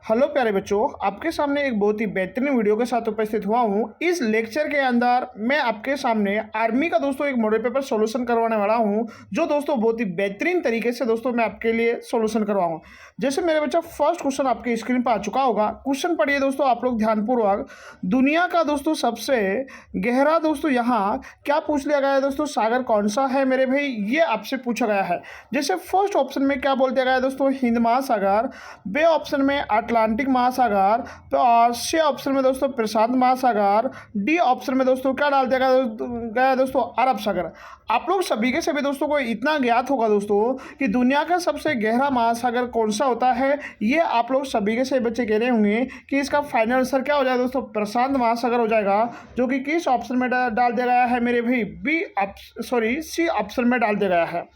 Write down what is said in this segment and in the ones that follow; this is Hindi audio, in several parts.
हेलो प्यारे बच्चों, आपके सामने एक बहुत ही बेहतरीन वीडियो के साथ उपस्थित हुआ हूँ। इस लेक्चर के अंदर मैं आपके सामने आर्मी का दोस्तों एक मॉडल पेपर सॉल्यूशन करवाने वाला हूँ, जो दोस्तों बहुत ही बेहतरीन तरीके से दोस्तों मैं आपके लिए सॉल्यूशन करवाऊँ। जैसे मेरे बच्चा फर्स्ट क्वेश्चन आपके स्क्रीन पर आ चुका होगा। क्वेश्चन पढ़िए दोस्तों आप लोग ध्यानपूर्वक। दुनिया का दोस्तों सबसे गहरा दोस्तों यहाँ क्या पूछ लिया गया है दोस्तों, सागर कौन सा है मेरे भाई, ये आपसे पूछा गया है। जैसे फर्स्ट ऑप्शन में क्या बोल दिया गया है दोस्तों, हिंद महासागर। बे ऑप्शन में अटलांटिक महासागर। तो और सी ऑप्शन में दोस्तों प्रशांत महासागर। डी ऑप्शन में दोस्तों क्या डाल दिया गया दोस्तों, अरब सागर। आप लोग सभी के सभी दोस्तों को इतना ज्ञात होगा दोस्तों कि दुनिया का सबसे गहरा महासागर कौन सा होता है। ये आप लोग सभी के सभी बच्चे कह रहे होंगे कि इसका फाइनल आंसर क्या हो जाएगा दोस्तों, प्रशांत महासागर हो जाएगा, जो कि किस ऑप्शन में डाल दिया गया है मेरे भाई, सी ऑप्शन में डाल दिया गया है।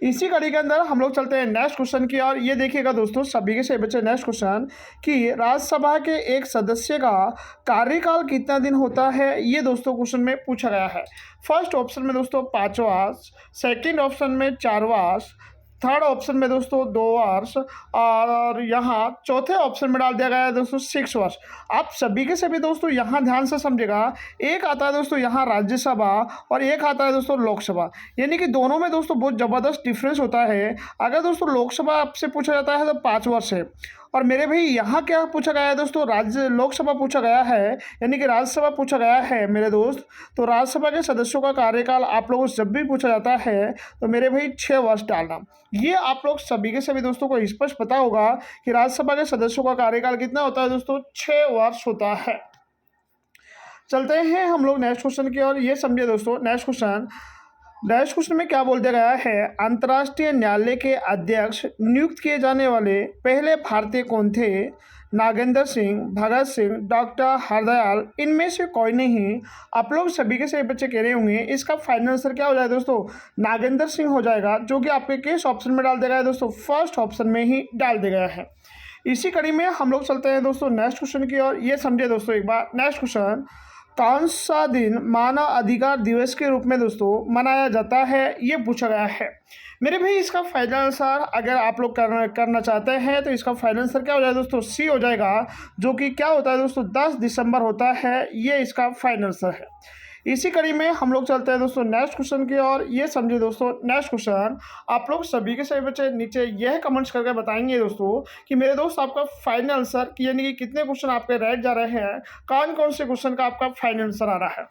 इसी कड़ी के अंदर हम लोग चलते हैं नेक्स्ट क्वेश्चन की और ये देखिएगा दोस्तों सभी के सभी बच्चे, नेक्स्ट क्वेश्चन कि राज्यसभा के एक सदस्य का कार्यकाल कितना दिन होता है, ये दोस्तों क्वेश्चन में पूछा गया है। फर्स्ट ऑप्शन में दोस्तों 5 वर्ष, सेकंड ऑप्शन में 4 वर्ष, थर्ड ऑप्शन में दोस्तों 2 वर्ष और यहाँ चौथे ऑप्शन में डाल दिया गया है दोस्तों 6 वर्ष। आप सभी के सभी दोस्तों यहाँ ध्यान से समझेगा, एक आता है दोस्तों यहाँ राज्यसभा और एक आता है दोस्तों लोकसभा, यानी कि दोनों में दोस्तों बहुत ज़बरदस्त डिफरेंस होता है। अगर दोस्तों लोकसभा आपसे पूछा जाता है तो 5 वर्ष है, और मेरे भाई यहाँ क्या पूछा गया है दोस्तों, लोकसभा पूछा गया है, यानी कि राज्यसभा पूछा गया है मेरे दोस्त। तो राज्यसभा के सदस्यों का कार्यकाल आप लोगों से जब भी पूछा जाता है तो मेरे भाई 6 वर्ष डालना। ये आप लोग सभी के सभी दोस्तों को स्पष्ट पता होगा कि राज्यसभा के सदस्यों का कार्यकाल कितना होता है दोस्तों, 6 वर्ष होता है। चलते हैं हम लोग नेक्स्ट क्वेश्चन की और ये समझिए दोस्तों नेक्स्ट क्वेश्चन में क्या बोल दिया गया है, अंतर्राष्ट्रीय न्यायालय के अध्यक्ष नियुक्त किए जाने वाले पहले भारतीय कौन थे। नागेंद्र सिंह, भगत सिंह, डॉक्टर हरदयाल, इनमें से कोई नहीं। आप लोग सभी के सभी बच्चे कह रहे होंगे इसका फाइनल आंसर क्या हो जाएगा दोस्तों, नागेंद्र सिंह हो जाएगा, जो कि आपके किस ऑप्शन में डाल दिया गया है दोस्तों, फर्स्ट ऑप्शन में ही डाल दिया गया है। इसी कड़ी में हम लोग चलते हैं दोस्तों नेक्स्ट क्वेश्चन की और ये समझिए दोस्तों एक बार, नेक्स्ट क्वेश्चन कौन सा दिन मानव अधिकार दिवस के रूप में दोस्तों मनाया जाता है, ये पूछा गया है। मेरे भाई इसका फाइनल आंसर अगर आप लोग करना चाहते हैं तो इसका फाइनल आंसर क्या हो जाएगा दोस्तों, सी हो जाएगा, जो कि क्या होता है दोस्तों 10 दिसंबर होता है, ये इसका फाइनल आंसर है। इसी कड़ी में हम लोग चलते हैं दोस्तों नेक्स्ट क्वेश्चन की और ये समझिए दोस्तों नेक्स्ट क्वेश्चन आप लोग सभी के सभी बच्चे नीचे यह कमेंट्स करके बताएंगे दोस्तों कि मेरे दोस्त आपका फाइनल आंसर यानी कि कितने क्वेश्चन आपके राइट जा रहे हैं, कौन कौन से क्वेश्चन का आपका फाइनल आंसर आ रहा है।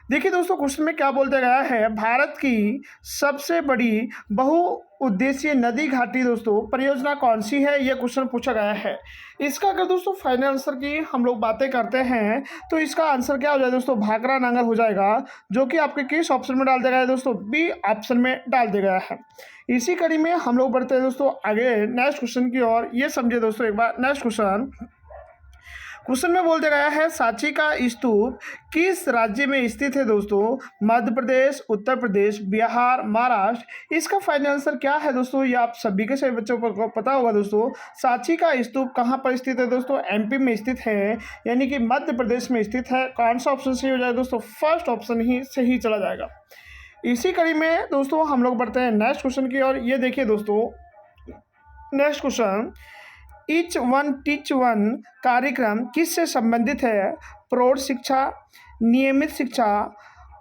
देखिए दोस्तों क्वेश्चन में क्या बोल दिया गया है, भारत की सबसे बड़ी बहुउद्देशीय नदी घाटी दोस्तों परियोजना कौन सी है, यह क्वेश्चन पूछा गया है। इसका अगर दोस्तों फाइनल आंसर की हम लोग बातें करते हैं तो इसका आंसर क्या हो जाएगा दोस्तों, भाखरा नांगल हो जाएगा, जो कि आपके किस ऑप्शन में डाल दिया गया है दोस्तों, बी ऑप्शन में डाल दिया गया है। इसी कड़ी में हम लोग बढ़ते हैं दोस्तों आगे नेक्स्ट क्वेश्चन की और ये समझिए दोस्तों एक बार, नेक्स्ट क्वेश्चन में बोल दिया गया है, सांची का स्तूप किस राज्य में स्थित है दोस्तों, मध्य प्रदेश, उत्तर प्रदेश, बिहार, महाराष्ट्र। इसका फाइनल आंसर क्या है दोस्तों, ये आप सभी के सभी बच्चों को पता होगा दोस्तों। सांची का स्तूप कहाँ पर स्थित है दोस्तों, एमपी में स्थित है, यानी कि मध्य प्रदेश में स्थित है। कौन सा ऑप्शन सही हो जाएगा दोस्तों, फर्स्ट ऑप्शन ही सही चला जाएगा। इसी कड़ी में दोस्तों हम लोग बढ़ते हैं नेक्स्ट क्वेश्चन की और ये देखिए दोस्तों next question, each one teach one कार्यक्रम किससे संबंधित है, प्रौढ़ शिक्षा, नियमित शिक्षा,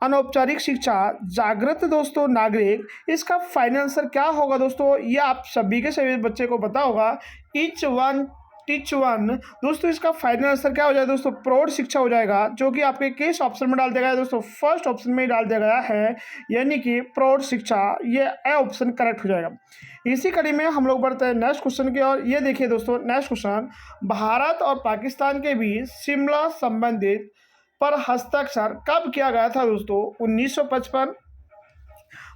अनौपचारिक शिक्षा, जागृत दोस्तों नागरिक। इसका फाइनल आंसर क्या होगा दोस्तों, ये आप सभी के सभी बच्चे को पता होगा, ईच वन टीच वन। दोस्तों इसका फाइनल आंसर क्या हो जाएगा दोस्तों, प्रौढ़ शिक्षा हो जाएगा, जो कि आपके किस ऑप्शन में डाल दिया गया है दोस्तों, फर्स्ट ऑप्शन में ही डाल दिया गया है, यानी कि प्रौढ़ शिक्षा, ये ए ऑप्शन करेक्ट हो जाएगा। इसी कड़ी में हम लोग बढ़ते हैं नेक्स्ट क्वेश्चन की और ये देखिए दोस्तों नेक्स्ट क्वेश्चन, भारत और पाकिस्तान के बीच शिमला संबंधित पर हस्ताक्षर कब किया गया था दोस्तों, 1955,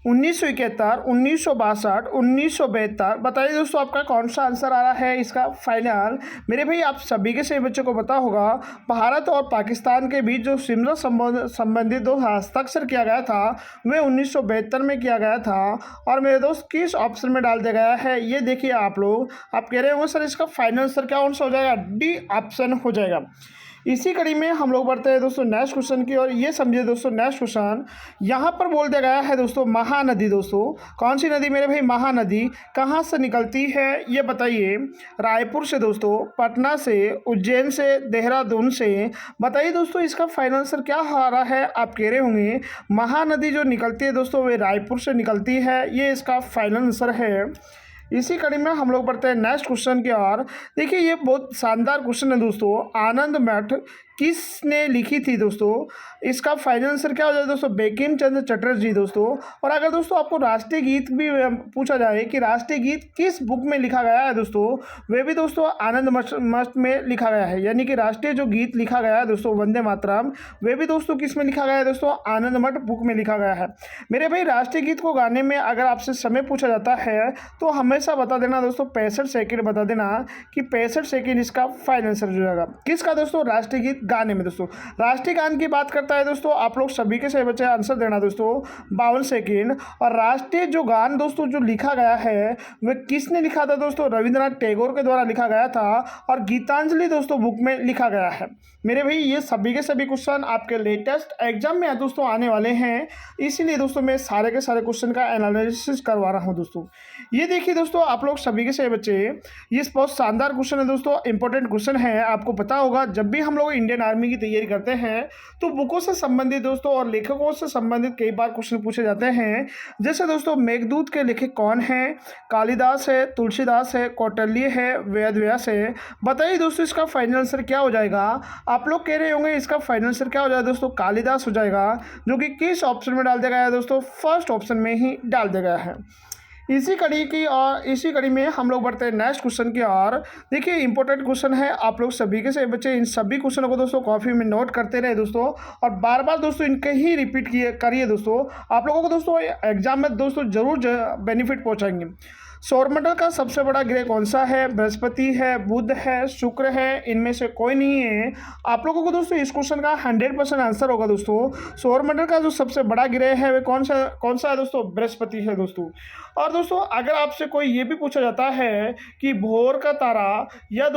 1971, 1962, 1972। बताइए दोस्तों आपका कौन सा आंसर आ रहा है इसका फाइनल। मेरे भाई आप सभी के सभी बच्चों को पता होगा, भारत और पाकिस्तान के बीच जो शिमला संबंधित दो हस्ताक्षर किया गया था वह 1972 में किया गया था, और मेरे दोस्त किस ऑप्शन में डाल दिया गया है, ये देखिए आप लोग। आप कह रहे होंगे सर इसका फाइनल आंसर क्या कौन सा हो जाएगा, डी ऑप्शन हो जाएगा। इसी कड़ी में हम लोग बढ़ते हैं दोस्तों नेक्स्ट क्वेश्चन की और ये समझिए दोस्तों नेक्स्ट क्वेश्चन यहाँ पर बोल दिया गया है दोस्तों महानदी। दोस्तों कौन सी नदी मेरे भाई? महानदी कहाँ से निकलती है ये बताइए। रायपुर से दोस्तों, पटना से, उज्जैन से, देहरादून से। बताइए दोस्तों इसका फाइनल आंसर क्या आ रहा है? आप कह रहे होंगे महानदी जो निकलती है दोस्तों वे रायपुर से निकलती है, ये इसका फाइनल आंसर है। इसी कड़ी में हम लोग बढ़ते हैं नेक्स्ट क्वेश्चन की ओर। देखिए ये बहुत शानदार क्वेश्चन है दोस्तों। आनंद मठ किसने लिखी थी दोस्तों? इसका फाइनल आंसर क्या हो जाए दोस्तों? बंकिम चंद्र चटर्जी दोस्तों। और अगर दोस्तों आपको राष्ट्रीय गीत भी पूछा जाए कि राष्ट्रीय गीत किस बुक में लिखा गया है दोस्तों, वे भी दोस्तों आनंद मठ में लिखा गया है। यानी कि राष्ट्रीय जो गीत लिखा गया है दोस्तों वंदे मातरम, वे भी दोस्तों किस में लिखा गया है दोस्तों? आनंद मठ बुक में लिखा गया है। मेरे भाई राष्ट्रीय गीत को गाने में अगर आपसे समय पूछा जाता है तो हमेशा बता देना दोस्तों 65 सेकेंड बता देना कि 65 सेकेंड इसका फाइनल आंसर हो जाएगा। किसका दोस्तों? राष्ट्रीय गीत गाने में दोस्तों। राष्ट्रीय गान की बात करता है दोस्तों, आप लोग सभी के सही बच्चे आंसर देना दोस्तों 52 सेकेंड। और राष्ट्रीय जो गान दोस्तों जो लिखा गया है वह किसने लिखा था दोस्तों? रविंद्रनाथ टैगोर के द्वारा लिखा गया था और गीतांजलि दोस्तों बुक में लिखा गया है। मेरे भाई ये सभी के सभी क्वेश्चन आपके लेटेस्ट एग्जाम में दोस्तों आने वाले हैं, इसीलिए दोस्तों मैं सारे के सारे क्वेश्चन का एनालिसिस करवा रहा हूं दोस्तों। ये देखिए दोस्तों आप लोग सभी के सही बच्चे, ये बहुत शानदार क्वेश्चन है दोस्तों, इंपॉर्टेंट क्वेश्चन है। आपको पता होगा जब भी हम लोग इंडियन आर्मी की तैयारी करते हैं तो बुकों से संबंधित दोस्तों और लेखकों से संबंधित कई बार क्वेश्चन पूछे जाते हैं। जैसे दोस्तों मेघदूत के लेखक कौन है? कालिदास है, तुलसीदास है, कौटिल्य है, वेद व्यास है। बताइए दोस्तों इसका फाइनल आंसर क्या हो जाएगा? आप लोग कह रहे होंगे इसका फाइनल आंसर क्या हो जाएगा दोस्तों? कालिदास हो जाएगा, जो कि किस ऑप्शन में डाल दिया गया है दोस्तों? फर्स्ट ऑप्शन में ही डाल दिया गया है। इसी कड़ी में हम लोग बढ़ते हैं नेक्स्ट क्वेश्चन की ओर। देखिए इंपॉर्टेंट क्वेश्चन है, आप लोग सभी के से बच्चे इन सभी क्वेश्चनों को दोस्तों कॉपी में नोट करते रहे दोस्तों और बार बार दोस्तों इनके ही रिपीट करिए दोस्तों। आप लोगों को दोस्तों एग्जाम में दोस्तों जरूर बेनिफिट पहुंचाएंगे। सौरमंडल का सबसे बड़ा ग्रह कौन सा है? बृहस्पति है, बुध है, शुक्र है, इनमें से कोई नहीं है। आप लोगों को दोस्तों इस क्वेश्चन का 100% आंसर होगा दोस्तों। सौरमंडल का जो सबसे बड़ा ग्रह है वह कौन सा है दोस्तों? बृहस्पति है दोस्तों। और दोस्तों अगर आपसे कोई ये भी पूछा जाता है कि भोर का तारा या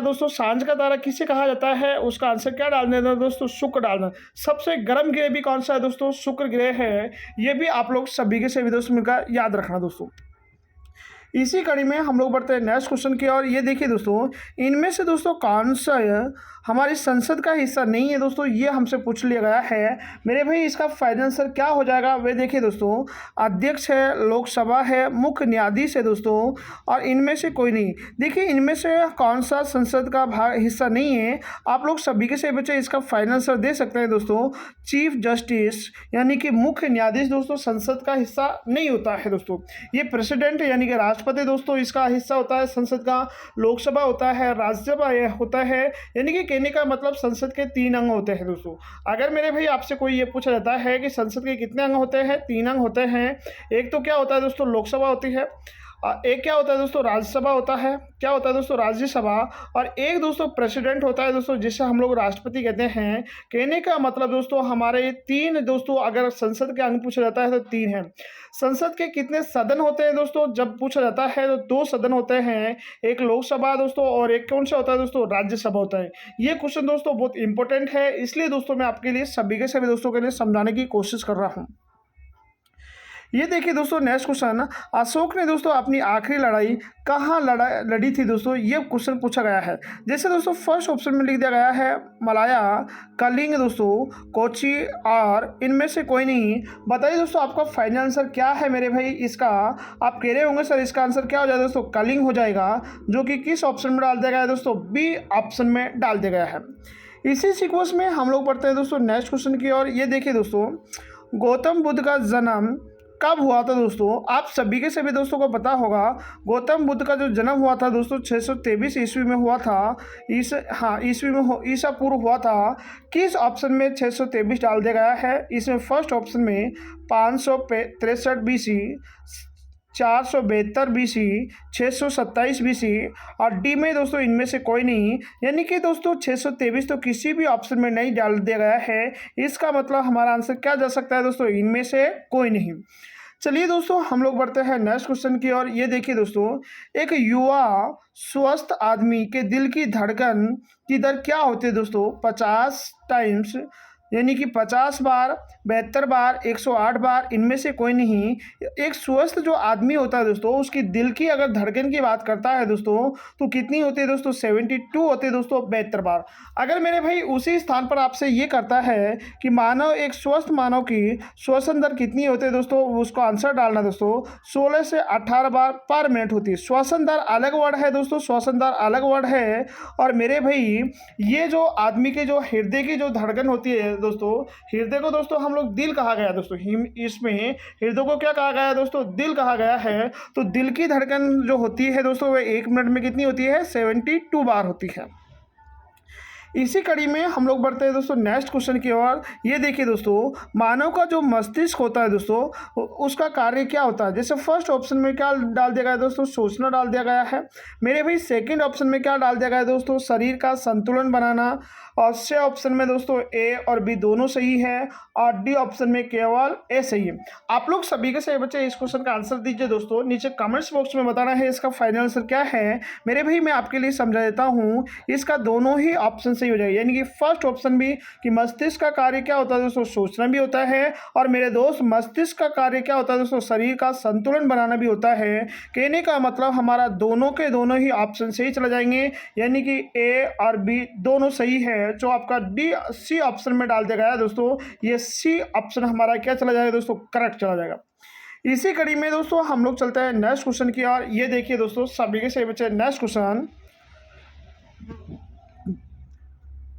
दोस्तों सांझ का तारा किसे कहा जाता है, उसका आंसर क्या डालना है दोस्तों? शुक्र डालना। सबसे गर्म ग्रह भी कौन सा है दोस्तों? शुक्र ग्रह है। ये भी आप लोग सभी के सभी दोस्तों मिलकर याद रखना दोस्तों। इसी कड़ी में हम लोग बढ़ते हैं नेक्स्ट क्वेश्चन की और ये देखिए दोस्तों इनमें से दोस्तों कौन सा हमारी संसद का हिस्सा नहीं है दोस्तों, ये हमसे पूछ लिया गया है। मेरे भाई इसका फाइनल आंसर क्या हो जाएगा? वे देखिए दोस्तों अध्यक्ष है, लोकसभा है, मुख्य न्यायाधीश है दोस्तों और इनमें से कोई नहीं। देखिए इनमें से कौन सा संसद का हिस्सा नहीं है? आप लोग सभी के से बच्चे इसका फाइनल आंसर दे सकते हैं दोस्तों। चीफ जस्टिस यानी कि मुख्य न्यायाधीश दोस्तों संसद का हिस्सा नहीं होता है दोस्तों। ये प्रेसिडेंट यानी कि राष्ट्रपति दोस्तों इसका हिस्सा होता है संसद का। लोकसभा होता है, राज्यसभा होता है, यानी कि कहने का मतलब संसद के 3 अंग होते हैं दोस्तों। अगर मेरे भाई आपसे कोई ये पूछा जाता है कि संसद के कितने अंग होते हैं? 3 अंग होते हैं। एक तो क्या होता है दोस्तों? लोकसभा होती है। एक क्या होता है दोस्तों? राज्यसभा होता है। क्या होता है दोस्तों? राज्यसभा। और एक दोस्तों प्रेसिडेंट होता है दोस्तों, जिसे हम लोग राष्ट्रपति कहते हैं। कहने का मतलब दोस्तों हमारे 3 दोस्तों, अगर संसद के अंग पूछा जाता है तो 3 है। संसद के कितने सदन होते हैं दोस्तों जब पूछा जाता है तो 2 सदन होते हैं। एक लोकसभा दोस्तों और एक कौन सा होता है दोस्तों? राज्यसभा होता है। ये क्वेश्चन दोस्तों बहुत इंपॉर्टेंट है, इसलिए दोस्तों मैं आपके लिए सभी के सभी दोस्तों के लिए समझाने की कोशिश कर रहा हूँ। ये देखिए दोस्तों नेक्स्ट क्वेश्चन, अशोक ने दोस्तों अपनी आखिरी लड़ाई कहाँ लड़ी थी दोस्तों, ये क्वेश्चन पूछा गया है। जैसे दोस्तों फर्स्ट ऑप्शन में लिख दिया गया है मलाया, कलिंग दोस्तों, कोची और इनमें से कोई नहीं। बताइए दोस्तों आपका फाइनल आंसर क्या है मेरे भाई इसका? आप कह रहे होंगे सर इसका आंसर क्या हो जाएगा दोस्तों? कलिंग हो जाएगा, जो कि किस ऑप्शन में डाल दिया गया है दोस्तों? बी ऑप्शन में डाल दिया गया है। इसी सीक्वेंस में हम लोग पढ़ते हैं दोस्तों नेक्स्ट क्वेश्चन की और ये देखिए दोस्तों गौतम बुद्ध का जन्म कब हुआ था दोस्तों? आप सभी के सभी दोस्तों को पता होगा गौतम बुद्ध का जो जन्म हुआ था दोस्तों 623 ईस्वी में हुआ था। ईस्वी में ईसा पूर्व हुआ था। किस ऑप्शन में 623 डाल दिया गया है? इसमें फर्स्ट ऑप्शन में 563 BC, 472 BC, 627 BC और डी में दोस्तों इनमें से कोई नहीं। यानी कि दोस्तों 623 तो किसी भी ऑप्शन में नहीं डाल दिया गया है। इसका मतलब हमारा आंसर क्या जा सकता है दोस्तों? इनमें से कोई नहीं। चलिए दोस्तों हम लोग बढ़ते हैं नेक्स्ट क्वेश्चन की ओर। ये देखिए दोस्तों, एक युवा स्वस्थ आदमी के दिल की धड़कन की दर क्या होती है दोस्तों? 50 टाइम्स, यानी कि 50 बार, 72 बार, 108 बार, इनमें से कोई नहीं। एक स्वस्थ जो आदमी होता है दोस्तों, उसकी दिल की अगर धड़कन की बात करता है दोस्तों, तो कितनी होती है दोस्तों? 72 होती है दोस्तों, 72 बार। अगर मेरे भाई उसी स्थान पर आपसे ये करता है कि मानव, एक स्वस्थ मानव की श्वसन दर कितनी होती है दोस्तों, उसको आंसर डालना दोस्तों। 16 से 18 बार पर मिनट होती है। श्वसन दर अलग वर्ड है दोस्तों, श्वसन दर अलग वर्ड है। और मेरे भाई ये जो आदमी के जो हृदय की जो धड़कन होती है दोस्तों, हृदय को दोस्तों हम लोग दिल कहा गया दोस्तों। इसमें हृदय को क्या कहा गया है दोस्तों? दिल कहा गया है। तो दिल की धड़कन जो होती है दोस्तों, वह 1 मिनट में कितनी होती है? 72 बार होती है। इसी कड़ी में हम लोग बढ़ते हैं दोस्तों नेक्स्ट क्वेश्चन की ओर। ये देखिए दोस्तों, मानव का जो मस्तिष्क होता है दोस्तों, उसका कार्य क्या होता है? जैसे फर्स्ट ऑप्शन में क्या डाल दिया गया है दोस्तों? सोचना डाल दिया गया है। मेरे भाई सेकंड ऑप्शन में क्या डाल दिया गया है दोस्तों? शरीर का संतुलन बनाना। और सी ऑप्शन में दोस्तों ए और बी दोनों सही है, और डी ऑप्शन में केवल ए सही है। आप लोग सभी के सही बच्चे इस क्वेश्चन का आंसर दीजिए दोस्तों। नीचे कमेंट्स बॉक्स में बताना है इसका फाइनल आंसर क्या है। मेरे भाई मैं आपके लिए समझा देता हूँ, इसका दोनों ही ऑप्शन सही हो जाएगा। यानी कि फर्स्ट ऑप्शन भी कि मस्तिष्क का कार्य क्या होता है दोस्तों? सोचना भी होता है। और मेरे दोस्त, मस्तिष्क का कार्य क्या होता है दोस्तों? शरीर का संतुलन बनाना भी होता है। कहने का मतलब हमारा दोनों के दोनों ही ऑप्शन सही चले जाएंगे, यानी कि ए और बी दोनों सही है। जो आपका डी सी ऑप्शन में डाल दिया गया है दोस्तों, ये सी ऑप्शन हमारा क्या चला जाएगा दोस्तों? करेक्ट चला जाएगा। इसी कड़ी में दोस्तों हम लोग चलते हैं नेक्स्ट क्वेश्चन की ओर। ये देखिए दोस्तों, सभी के सही बच्चे नेक्स्ट क्वेश्चन,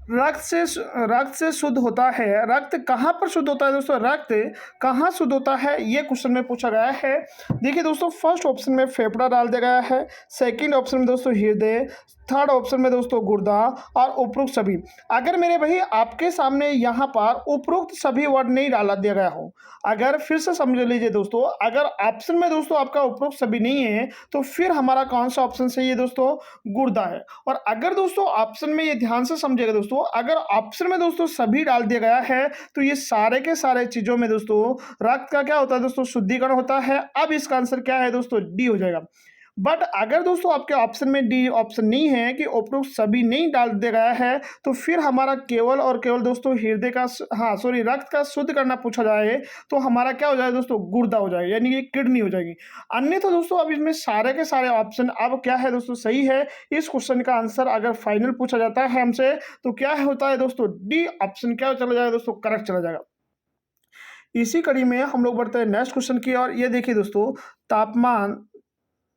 रक्त से शुद्ध होता है। रक्त कहाँ पर शुद्ध होता है दोस्तों? रक्त कहाँ शुद्ध होता है, ये क्वेश्चन में पूछा गया है। देखिए दोस्तों, फर्स्ट ऑप्शन में फेफड़ा डाल दिया गया है, सेकंड ऑप्शन में दोस्तों हृदय, थर्ड ऑप्शन में दोस्तों गुर्दा, और उपरोक्त सभी। अगर मेरे भाई आपके सामने यहाँ पर उपरोक्त सभी वर्ड नहीं डाला दिया गया हो, अगर फिर से समझ लीजिए दोस्तों, अगर ऑप्शन में दोस्तों आपका उपरोक्त सभी नहीं है, तो फिर हमारा कौन सा ऑप्शन सही है दोस्तों? गुर्दा है। और अगर दोस्तों ऑप्शन में, ये ध्यान से समझिएगा दोस्तों, अगर ऑप्शन में दोस्तों सभी डाल दिया गया है, तो ये सारे के सारे चीजों में दोस्तों रक्त का क्या होता है दोस्तों? शुद्धिकरण होता है। अब इसका आंसर क्या है दोस्तों? डी हो जाएगा। बट अगर दोस्तों आपके ऑप्शन में डी ऑप्शन नहीं है कि उपरोक्त सभी नहीं डाल दिया गया है, तो फिर हमारा केवल और केवल दोस्तों हृदय का, रक्त का शुद्ध करना पूछा जाए, तो हमारा क्या हो जाएगा दोस्तों? गुर्दा हो जाएगा, यानी कि किडनी हो जाएगी। अन्य तो दोस्तों अब इसमें सारे के सारे ऑप्शन अब क्या है दोस्तों? सही है। इस क्वेश्चन का आंसर अगर फाइनल पूछा जाता है हमसे, तो क्या होता है दोस्तों? डी ऑप्शन क्या चला जाएगा दोस्तों? करेक्ट चला जाएगा। इसी कड़ी में हम लोग बढ़ते हैं नेक्स्ट क्वेश्चन की ओर। ये देखिए दोस्तों, तापमान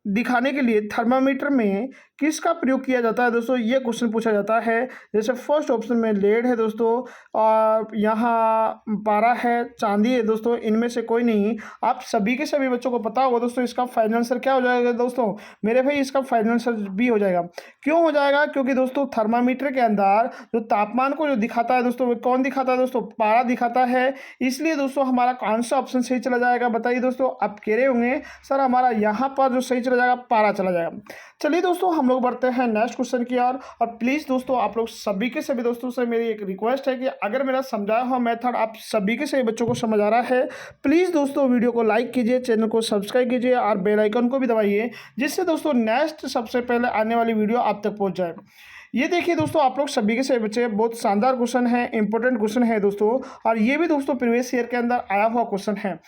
दिखाने के लिए थर्मामीटर में किसका प्रयोग किया जाता है दोस्तों? ये क्वेश्चन पूछा जाता है। जैसे फर्स्ट ऑप्शन में लेड है दोस्तों, और यहाँ पारा है, चांदी है दोस्तों, इनमें से कोई नहीं। आप सभी के सभी बच्चों को पता होगा दोस्तों, इसका फाइनल आंसर क्या हो जाएगा दोस्तों? मेरे भाई इसका फाइनल आंसर बी हो जाएगा। क्यों हो जाएगा? क्योंकि दोस्तों थर्मामीटर के अंदर जो तापमान को जो दिखाता है दोस्तों, वो कौन दिखाता है दोस्तों? पारा दिखाता है। इसलिए दोस्तों हमारा कौन सा ऑप्शन सही चला जाएगा? बताइए दोस्तों। आप कह रहे होंगे सर हमारा यहाँ पर जो सही चला जाएगा, पारा चला जाएगा। चलिए दोस्तों हम लोग बढ़ते हैं नेक्स्ट क्वेश्चन की ओर। और प्लीज़ दोस्तों, आप लोग सभी के सभी दोस्तों से मेरी एक रिक्वेस्ट है कि अगर मेरा समझाया हुआ मेथड आप सभी के सभी बच्चों को समझ आ रहा है, प्लीज़ दोस्तों वीडियो को लाइक कीजिए, चैनल को सब्सक्राइब कीजिए, और बेल आइकन को भी दबाइए, जिससे दोस्तों नेक्स्ट सबसे पहले आने वाली वीडियो आप तक पहुँच जाए। ये देखिए दोस्तों, आप लोग सभी के सभी बच्चे, बहुत शानदार क्वेश्चन है, इंपॉर्टेंट क्वेश्चन है दोस्तों, और ये भी दोस्तों प्रीवियस ईयर के अंदर आया हुआ क्वेश्चन है।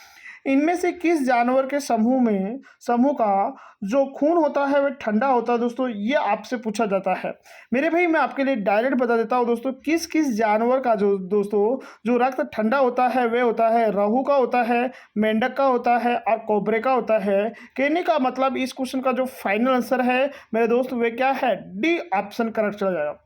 इनमें से किस जानवर के समूह का जो खून होता है वह ठंडा होता है दोस्तों? ये आपसे पूछा जाता है। मेरे भाई मैं आपके लिए डायरेक्ट बता देता हूँ दोस्तों, किस किस जानवर का जो रक्त ठंडा होता है वह होता है रहू का होता है, मेंढक का होता है, और कोबरे का होता है। कहने का मतलब इस क्वेश्चन का जो फाइनल आंसर है मेरे दोस्त, वे क्या है? डी ऑप्शन करेक्ट चला जाएगा।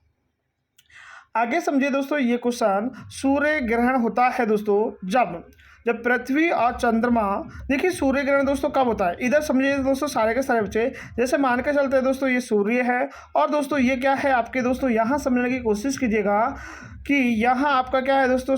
आगे समझिए दोस्तों, ये क्वेश्चन, सूर्य ग्रहण होता है दोस्तों जब पृथ्वी और चंद्रमा, देखिए सूर्य ग्रहण दोस्तों कब होता है? इधर समझिए दोस्तों सारे के सारे बच्चे, जैसे मान के चलते हैं दोस्तों ये सूर्य है, और दोस्तों ये क्या है आपके दोस्तों, यहाँ समझने की कोशिश कीजिएगा कि यहाँ आपका क्या है दोस्तों?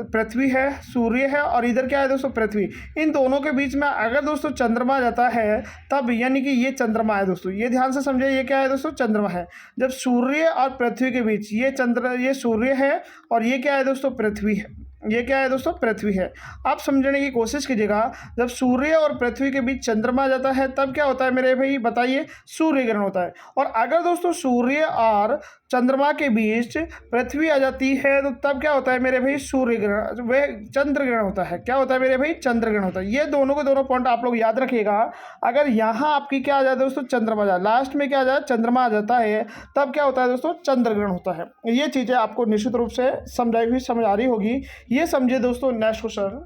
पृथ्वी है, सूर्य है, और इधर क्या है दोस्तों? पृथ्वी। इन दोनों के बीच में अगर दोस्तों चंद्रमा जाता है, तब यानी कि ये चंद्रमा है दोस्तों। ये ध्यान से समझिए, ये क्या है दोस्तों? चंद्रमा है। जब सूर्य और पृथ्वी के बीच ये सूर्य है, और ये क्या है दोस्तों? पृथ्वी है। ये क्या है दोस्तों, पृथ्वी है। आप समझने की कोशिश कीजिएगा, जब सूर्य और पृथ्वी के बीच चंद्रमा आ जाता है तब क्या होता है मेरे भाई, बताइए, सूर्य ग्रहण होता है। और अगर दोस्तों सूर्य और चंद्रमा के बीच पृथ्वी आ जाती है तो तब क्या होता है मेरे भाई, सूर्य ग्रहण, वह चंद्र ग्रहण होता है। क्या होता है मेरे भाई, चंद्र ग्रहण होता है। ये दोनों के दोनों पॉइंट आप लोग याद रखिएगा। अगर यहाँ आपकी क्या आ जाए दोस्तों, चंद्रमा आ जाए, लास्ट में क्या आ जाए, चंद्रमा आ जाता है, तब क्या होता है दोस्तों, चंद्र ग्रहण होता है। ये चीज़ें आपको निश्चित रूप से समझ आ रही होगी। ये समझिए दोस्तों। नेक्स्ट क्वेश्चन,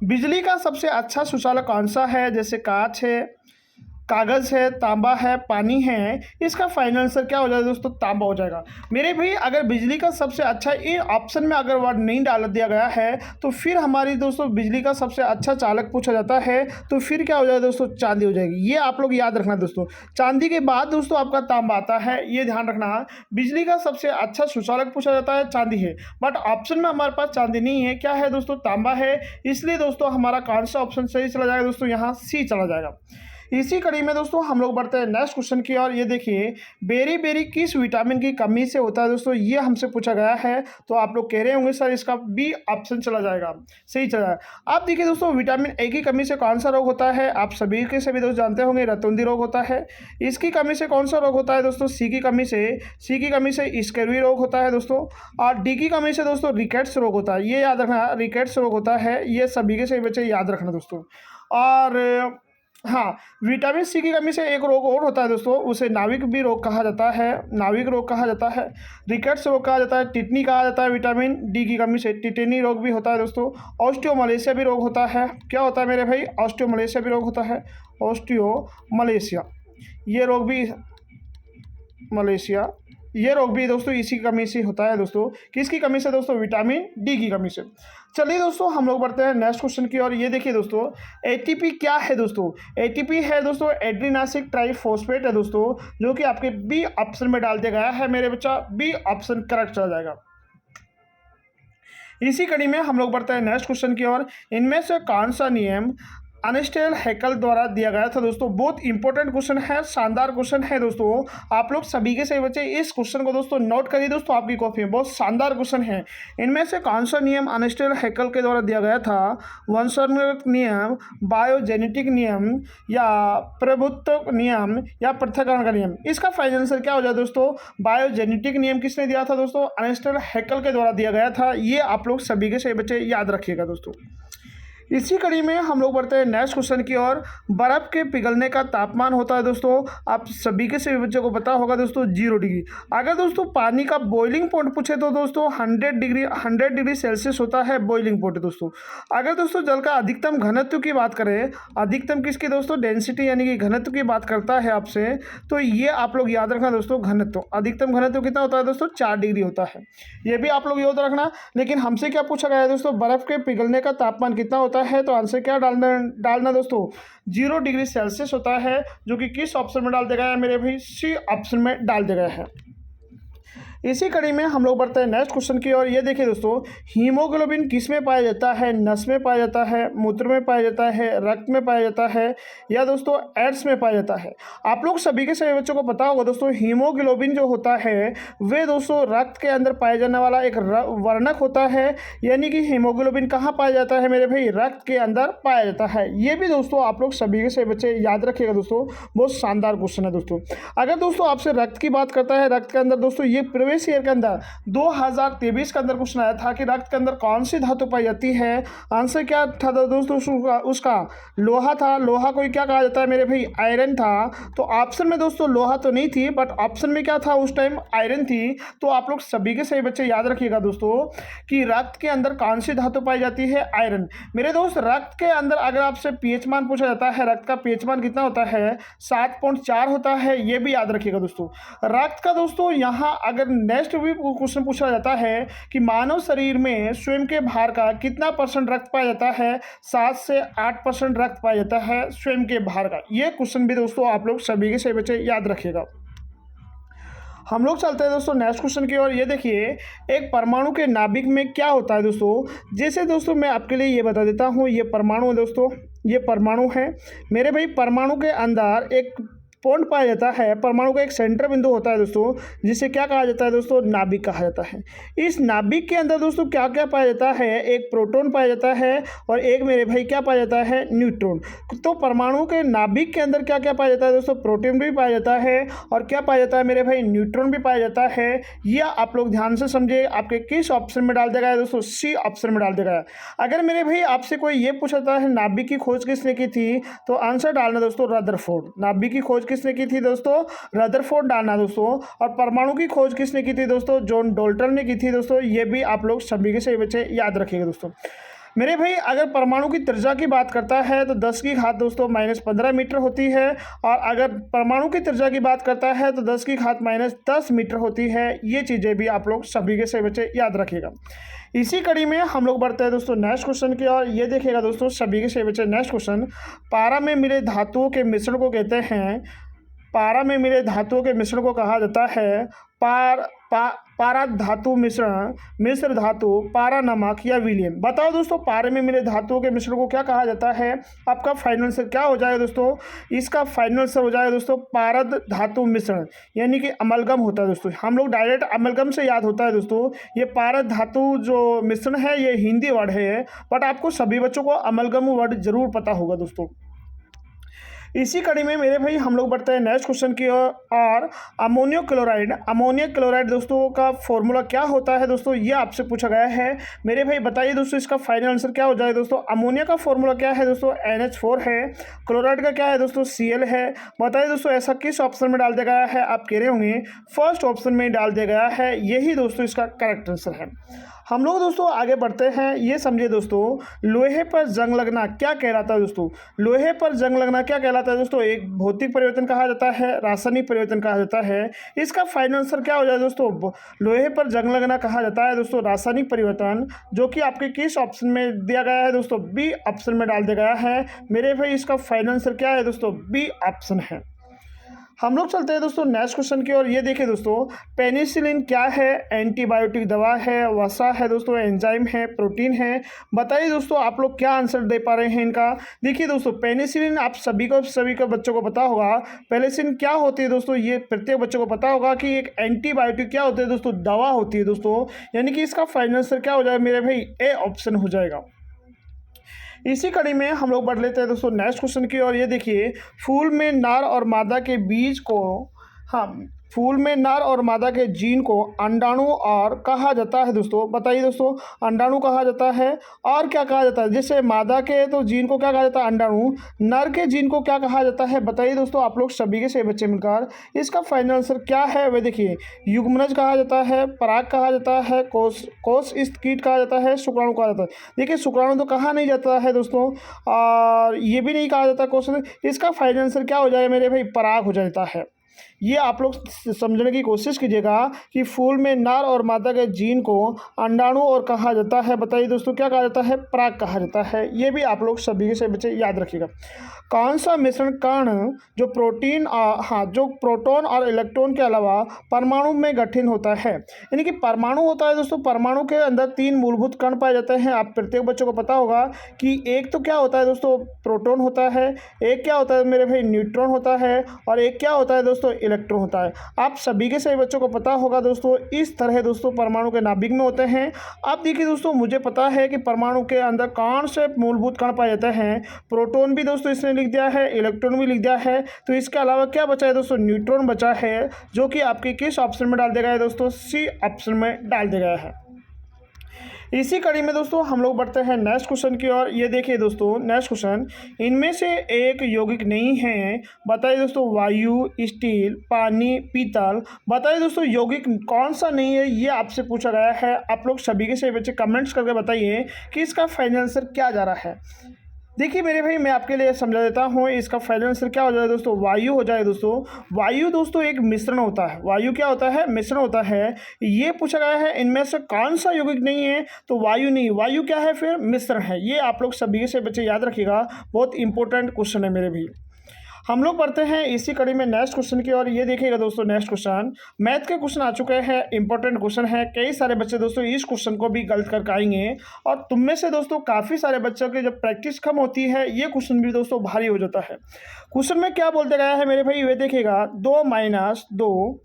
बिजली का सबसे अच्छा सुचालक कौन सा है? जैसे कांच है, कागज़ है, तांबा है, पानी है। इसका फाइनल आंसर क्या हो जाएगा दोस्तों, तांबा हो जाएगा। मेरे भाई अगर बिजली का सबसे अच्छा इन ऑप्शन में अगर वर्ड नहीं डाल दिया गया है तो फिर हमारी दोस्तों बिजली का सबसे अच्छा चालक पूछा जाता है तो फिर क्या हो जाएगा दोस्तों, चांदी हो जाएगी। ये आप लोग याद रखना दोस्तों। चांदी के बाद दोस्तों आपका तांबा आता है, ये ध्यान रखना। बिजली का सबसे अच्छा सुचालक पूछा जाता है, चांदी है, बट ऑप्शन में हमारे पास चांदी नहीं है। क्या है दोस्तों, तांबा है। इसलिए दोस्तों हमारा कौन सा ऑप्शन सही चला जाएगा दोस्तों, यहाँ सी चला जाएगा। इसी कड़ी में दोस्तों हम लोग बढ़ते हैं नेक्स्ट क्वेश्चन की और। ये देखिए, बेरी बेरी किस विटामिन की कमी से होता है दोस्तों, ये हमसे पूछा गया है। तो आप लोग कह रहे होंगे सर इसका बी ऑप्शन चला जाएगा, सही चला जाएगा। आप देखिए दोस्तों, विटामिन ए की कमी से कौन सा रोग होता है? आप सभी के सभी दोस्त जानते होंगे, रतौंधी रोग होता है। इसकी कमी से कौन सा रोग होता है दोस्तों, सी की कमी से स्कर्वी रोग होता है दोस्तों। और डी की कमी से दोस्तों रिकेट्स रोग होता है, ये याद रखना, रिकेट्स रोग होता है। ये सभी के सभी बच्चे याद रखना दोस्तों। और हाँ, विटामिन सी की कमी से एक रोग और होता है दोस्तों, उसे नाविक भी रोग कहा जाता है, नाविक रोग कहा जाता है, रिकेट्स रोग कहा जाता है, टिटनी कहा जाता है। विटामिन डी की कमी से टिटेनी रोग भी होता है दोस्तों। ऑस्टियोमलेशिया भी रोग होता है। क्या होता है मेरे भाई, ऑस्टियोमलेशिया भी रोग होता है, ऑस्टियोमलेशिया। ये रोग भी मलेशिया, ये रोग भी दोस्तों इसी की कमी से होता है दोस्तों। किसकी कमी से दोस्तों, विटामिन डी की कमी से। चलिए दोस्तों हम लोग बढ़ते हैं नेक्स्ट क्वेश्चन की और। ये देखिए दोस्तों, एटीपी क्या है दोस्तों? एटीपी है दोस्तों एड्रीनासिक ट्राइफॉस्फेट है दोस्तों, जो कि आपके बी ऑप्शन में डाल दिया गया है मेरे बच्चा। बी ऑप्शन करेक्ट चला जाएगा। इसी कड़ी में हम लोग बढ़ते हैं नेक्स्ट क्वेश्चन की ओर। इनमें से कौन सा नियम अनस्टेल हैकल द्वारा दिया गया था दोस्तों? बहुत इंपॉर्टेंट क्वेश्चन है, शानदार क्वेश्चन है दोस्तों। आप लोग सभी के सभी बच्चे इस क्वेश्चन को दोस्तों नोट करिए दोस्तों आपकी कॉपी में, बहुत शानदार क्वेश्चन है। इनमें से कौन सा नियम अनस्टेल हैकल के द्वारा दिया गया था? वंशानुगत नियम, बायोजेनेटिक नियम, या प्रभुत्व नियम, या पृथक्करण का नियम? इसका फाइनल आंसर क्या हो जाए दोस्तों, बायोजेनेटिक नियम। किसने दिया था दोस्तों? अनस्टेल हैकल के द्वारा दिया गया था। ये आप लोग सभी के सभी बच्चे याद रखिएगा दोस्तों। इसी कड़ी में हम लोग बढ़ते हैं नेक्स्ट क्वेश्चन की ओर। बर्फ़ के पिघलने का तापमान होता है दोस्तों, आप सभी के सभी बच्चों को पता होगा दोस्तों, 0 डिग्री। अगर दोस्तों पानी का बॉइलिंग पॉइंट पूछे तो दोस्तों 100 डिग्री सेल्सियस होता है बॉइलिंग पॉइंट दोस्तों। अगर दोस्तों जल का अधिकतम घनत्व की बात करें, अधिकतम किसकी दोस्तों, डेंसिटी यानी कि घनत्व की बात करता है आपसे, तो ये आप लोग याद रखना दोस्तों, घनत्व, अधिकतम घनत्व कितना होता है दोस्तों, 4 डिग्री होता है। ये भी आप लोग याद रखना। लेकिन हमसे क्या पूछा गया है दोस्तों, बर्फ़ के पिघलने का तापमान कितना होता है? तो आंसर क्या डालना दोस्तों, 0 डिग्री सेल्सियस होता है, जो कि किस ऑप्शन में डाल दिया गया है मेरे भाई, सी ऑप्शन में डाल दिया गया है। इसी कड़ी में हम लोग बढ़ते हैं नेक्स्ट क्वेश्चन की ओर। ये देखिए दोस्तों, हीमोग्लोबिन किस में पाया जाता है? नस में पाया जाता है, मूत्र में पाया जाता है, रक्त में पाया जाता है, या दोस्तों एड्स में पाया जाता है? आप लोग सभी के सभी बच्चों को पता होगा दोस्तों, हीमोग्लोबिन जो होता है वे दोस्तों रक्त के अंदर पाया जाने वाला एक वर्णक होता है। यानी कि हीमोग्लोबिन कहाँ पाया जाता है मेरे भाई, रक्त के अंदर पाया जाता है। ये भी दोस्तों आप लोग सभी के सभी बच्चे याद रखिएगा दोस्तों, बहुत शानदार क्वेश्चन है दोस्तों। अगर दोस्तों आपसे रक्त की बात करता है, रक्त के अंदर दोस्तों ये प्रीवियस ईयर के अंदर 2023 के अंदर क्वेश्चन आया था कि रक्त के अंदर कौन सी धातु पाई जाती है? आंसर क्या था दोस्तों उसका लोहा था। लोहा को क्या कहा जाता है मेरे भाई, आयरन था। तो ऑप्शन में दोस्तों लोहा तो नहीं थी, बट ऑप्शन में क्या था उस टाइम, आयरन थी। तो आप लोग सभी के सभी बच्चे याद रखिएगा दोस्तों कि रक्त के अंदर कौन सी धातु पाई जाती है, आयरन। मेरे दोस्त रक्त के अंदर अगर आपसे पीएच मान पूछा जाता है, रक्त का पीएच मान कितना होता है, 7.4 होता है। ये भी याद रखिएगा दोस्तों। रक्त का दोस्तों यहाँ अगर नेक्स्ट भी क्वेश्चन पूछा जाता है कि मानव शरीर में स्वयं के भार का कितना % रक्त पाया जाता है, 7 से 8% रक्त पाया जाता है स्वयं के भार का। ये क्वेश्चन भी दोस्तों आप लोग सभी के सभी बच्चे याद रखिएगा। हम लोग चलते हैं दोस्तों नेक्स्ट क्वेश्चन की ओर। ये देखिए, एक परमाणु के नाभिक में क्या होता है दोस्तों? जैसे दोस्तों मैं आपके लिए ये बता देता हूँ, ये परमाणु है दोस्तों, ये परमाणु है मेरे भाई। परमाणु के अंदर एक पॉइंट पाया जाता है, परमाणु का एक सेंटर बिंदु होता है दोस्तों, जिसे क्या कहा जाता है दोस्तों, नाभिक कहा जाता है। इस नाभिक के अंदर दोस्तों क्या क्या पाया जाता है, एक प्रोटॉन पाया जाता है और एक मेरे भाई क्या पाया जाता है, न्यूट्रॉन। तो परमाणु के नाभिक के अंदर क्या क्या पाया जाता है दोस्तों, प्रोटॉन भी पाया जाता है और क्या पाया जाता है मेरे भाई, न्यूट्रॉन भी पाया जाता है। यह आप लोग ध्यान से समझे, आपके किस ऑप्शन में डाल देगा दोस्तों, सी ऑप्शन में डाल देगा। अगर मेरे भाई आपसे कोई ये पूछता है नाभिक की खोज किसने की थी, तो आंसर डालना दोस्तों रदरफोर्ड। नाभिक की खोज किसने की थी दोस्तों, रदरफोर्ड डालना दोस्तों। और परमाणु की खोज किसने की थी दोस्तों, जॉन डाल्टन ने की थी दोस्तों। ये भी आप लोग सभी के सही बच्चे याद रखिएगा दोस्तों। मेरे भाई अगर परमाणु की त्रिज्या की बात करता है तो 10 की घात दोस्तों -15 मीटर होती है, और अगर परमाणु की त्रिज्या की बात करता है तो 10 की घात -10 मीटर होती है। ये चीज़ें भी आप लोग सभी के सही बच्चे याद रखिएगा। इसी कड़ी में हम लोग बढ़ते हैं दोस्तों नेक्स्ट क्वेश्चन की और ये देखिएगा दोस्तों सभी के सही बच्चे नेक्स्ट क्वेश्चन। पारा में मिले धातुओं के मिश्रण को कहते हैं, पारा में मिले धातुओं के मिश्रण को कहा जाता है पारा धातु मिश्रण, मिश्र धातु, पारा नमक या विलयन। बताओ दोस्तों पारे में मिले धातुओं के मिश्रण को क्या कहा जाता है। आपका फाइनल आंसर क्या हो जाएगा दोस्तों, इसका फाइनल आंसर हो जाएगा दोस्तों पारद धातु मिश्रण, यानी कि अमलगम होता है दोस्तों। हम लोग डायरेक्ट अमलगम से याद होता है दोस्तों। ये पारद धातु जो मिश्रण है ये हिंदी वर्ड है, बट आपको सभी बच्चों को अमलगम वर्ड जरूर पता होगा दोस्तों। इसी कड़ी में मेरे भाई हम लोग बढ़ते हैं नेक्स्ट क्वेश्चन की ओर। और अमोनियम क्लोराइड दोस्तों का फॉर्मूला क्या होता है दोस्तों, ये आपसे पूछा गया है। मेरे भाई बताइए दोस्तों इसका फाइनल आंसर क्या हो जाएगा दोस्तों। अमोनिया का फॉर्मूला क्या है दोस्तों, NH4 है। क्लोराइड का क्या है दोस्तों, Cl है। बताइए दोस्तों ऐसा किस ऑप्शन में डाल दिया गया है, आप कह रहे होंगे फर्स्ट ऑप्शन में डाल दिया गया है। यही दोस्तों इसका करेक्ट आंसर है। हम लोग दोस्तों आगे बढ़ते हैं। ये समझिए दोस्तों लोहे पर जंग लगना क्या कहलाता है दोस्तों। लोहे पर जंग लगना क्या कहलाता है दोस्तों, एक भौतिक परिवर्तन कहा जाता है, रासायनिक परिवर्तन कहा जाता है। इसका फाइनल आंसर क्या हो जाए दोस्तों, लोहे पर जंग लगना कहा जाता है दोस्तों रासायनिक परिवर्तन, जो कि आपके किस ऑप्शन में दिया गया है दोस्तों, बी ऑप्शन में डाल दिया गया है। मेरे भाई इसका फाइनल आंसर क्या है दोस्तों, बी ऑप्शन है। हम लोग चलते हैं दोस्तों नेक्स्ट क्वेश्चन की और ये देखिए दोस्तों पेनिसिलिन क्या है, एंटीबायोटिक दवा है, वसा है दोस्तों, एंजाइम है, प्रोटीन है। बताइए दोस्तों आप लोग क्या आंसर दे पा रहे हैं इनका। देखिए दोस्तों पेनिसिलिन आप सभी को बच्चों को पता होगा। पेनिसिलिन क्या होती है दोस्तों, ये प्रत्येक बच्चों को पता होगा कि एक एंटीबायोटिक क्या होती है दोस्तों, दवा होती है दोस्तों। यानी कि इसका फाइनल आंसर क्या हो जाएगा मेरे भाई, ए ऑप्शन हो जाएगा। इसी कड़ी में हम लोग बढ़ लेते हैं दोस्तों नेक्स्ट क्वेश्चन की और ये देखिए फूल में नर और मादा के बीज को, हाँ फूल में नर और मादा के जीन को अंडाणु और कहा जाता है दोस्तों। बताइए दोस्तों अंडाणु कहा जाता है और क्या कहा जाता है, जैसे मादा के तो जीन को क्या कहा जाता है, अंडाणु। नर के जीन को क्या कहा जाता है, बताइए दोस्तों आप लोग सभी के सही बच्चे मिलकर। इसका फाइनल आंसर क्या है वह देखिए, युग्मनज कहा जाता है, पराग कहा जाता है, कोष कीट कहा जाता है, शुक्राणु कहा जाता है। देखिए शुक्राणु तो कहा नहीं जाता है दोस्तों, और ये भी नहीं कहा जाता कोष। इसका फाइनल आंसर क्या हो जाएगा मेरे भाई, पराग हो जाता है। ये आप लोग समझने की कोशिश कीजिएगा कि फूल में नर और मादा के जीन को अंडाणु और कहा जाता है। बताइए दोस्तों क्या कहा जाता है, पराग कहा जाता है। ये भी आप लोग सभी के बच्चे याद रखिएगा। कौन सा मिश्रण कण जो जो प्रोटॉन और इलेक्ट्रॉन के अलावा परमाणु में गठन होता है, यानी कि परमाणु होता है दोस्तों, परमाणु के अंदर 3 मूलभूत कण पाए जाते हैं। आप प्रत्येक बच्चों को पता होगा कि एक तो क्या होता है दोस्तों, प्रोटॉन होता है, एक क्या होता है मेरे भाई, न्यूट्रॉन होता है, और एक क्या होता है दोस्तों, इलेक्ट्रॉन होता है। आप सभी के सभी बच्चों को पता होगा दोस्तों, इस तरह दोस्तों परमाणु के नाभिक में होते हैं। आप देखिए दोस्तों मुझे पता है कि परमाणु के अंदर कौन से मूलभूत कण पाए जाते हैं। प्रोटॉन भी दोस्तों इसने लिख दिया है, इलेक्ट्रॉन भी लिख दिया है, तो इसके अलावा क्या बचा है दोस्तों, न्यूट्रॉन बचा है, जो कि आपके किस ऑप्शन में डाल दिया गया है दोस्तों, सी ऑप्शन में डाल दिया गया है। इसी कड़ी में दोस्तों हम लोग बढ़ते हैं नेक्स्ट क्वेश्चन की ओर। ये देखिए दोस्तों नेक्स्ट क्वेश्चन, इनमें से एक यौगिक नहीं है। बताइए दोस्तों वायु, स्टील, पानी, पीतल। बताइए दोस्तों यौगिक कौन सा नहीं है, ये आपसे पूछा गया है। आप लोग सभी के सभी बच्चे कमेंट्स करके बताइए कि इसका फाइनल आंसर क्या जा रहा है। देखिए मेरे भाई मैं आपके लिए समझा देता हूँ, इसका फाइनल आंसर क्या हो जाएगा दोस्तों, वायु हो जाएगा दोस्तों। वायु दोस्तों एक मिश्रण होता है। वायु क्या होता है, मिश्रण होता है। ये पूछा गया है इनमें से कौन सा यौगिक नहीं है, तो वायु नहीं, वायु क्या है फिर, मिश्रण है। ये आप लोग सभी से बच्चे याद रखिएगा, बहुत इंपॉर्टेंट क्वेश्चन है मेरे भी। हम लोग पढ़ते हैं इसी कड़ी में नेक्स्ट क्वेश्चन की। और ये देखिएगा दोस्तों, नेक्स्ट क्वेश्चन मैथ के क्वेश्चन आ चुके हैं, इंपॉर्टेंट क्वेश्चन है। कई सारे बच्चे दोस्तों इस क्वेश्चन को भी गलत करके आएंगे, और तुम में से दोस्तों काफ़ी सारे बच्चों की जब प्रैक्टिस कम होती है ये क्वेश्चन भी दोस्तों भारी हो जाता है। क्वेश्चन में क्या बोलते गया है मेरे भाई, ये देखिएगा 2 - 2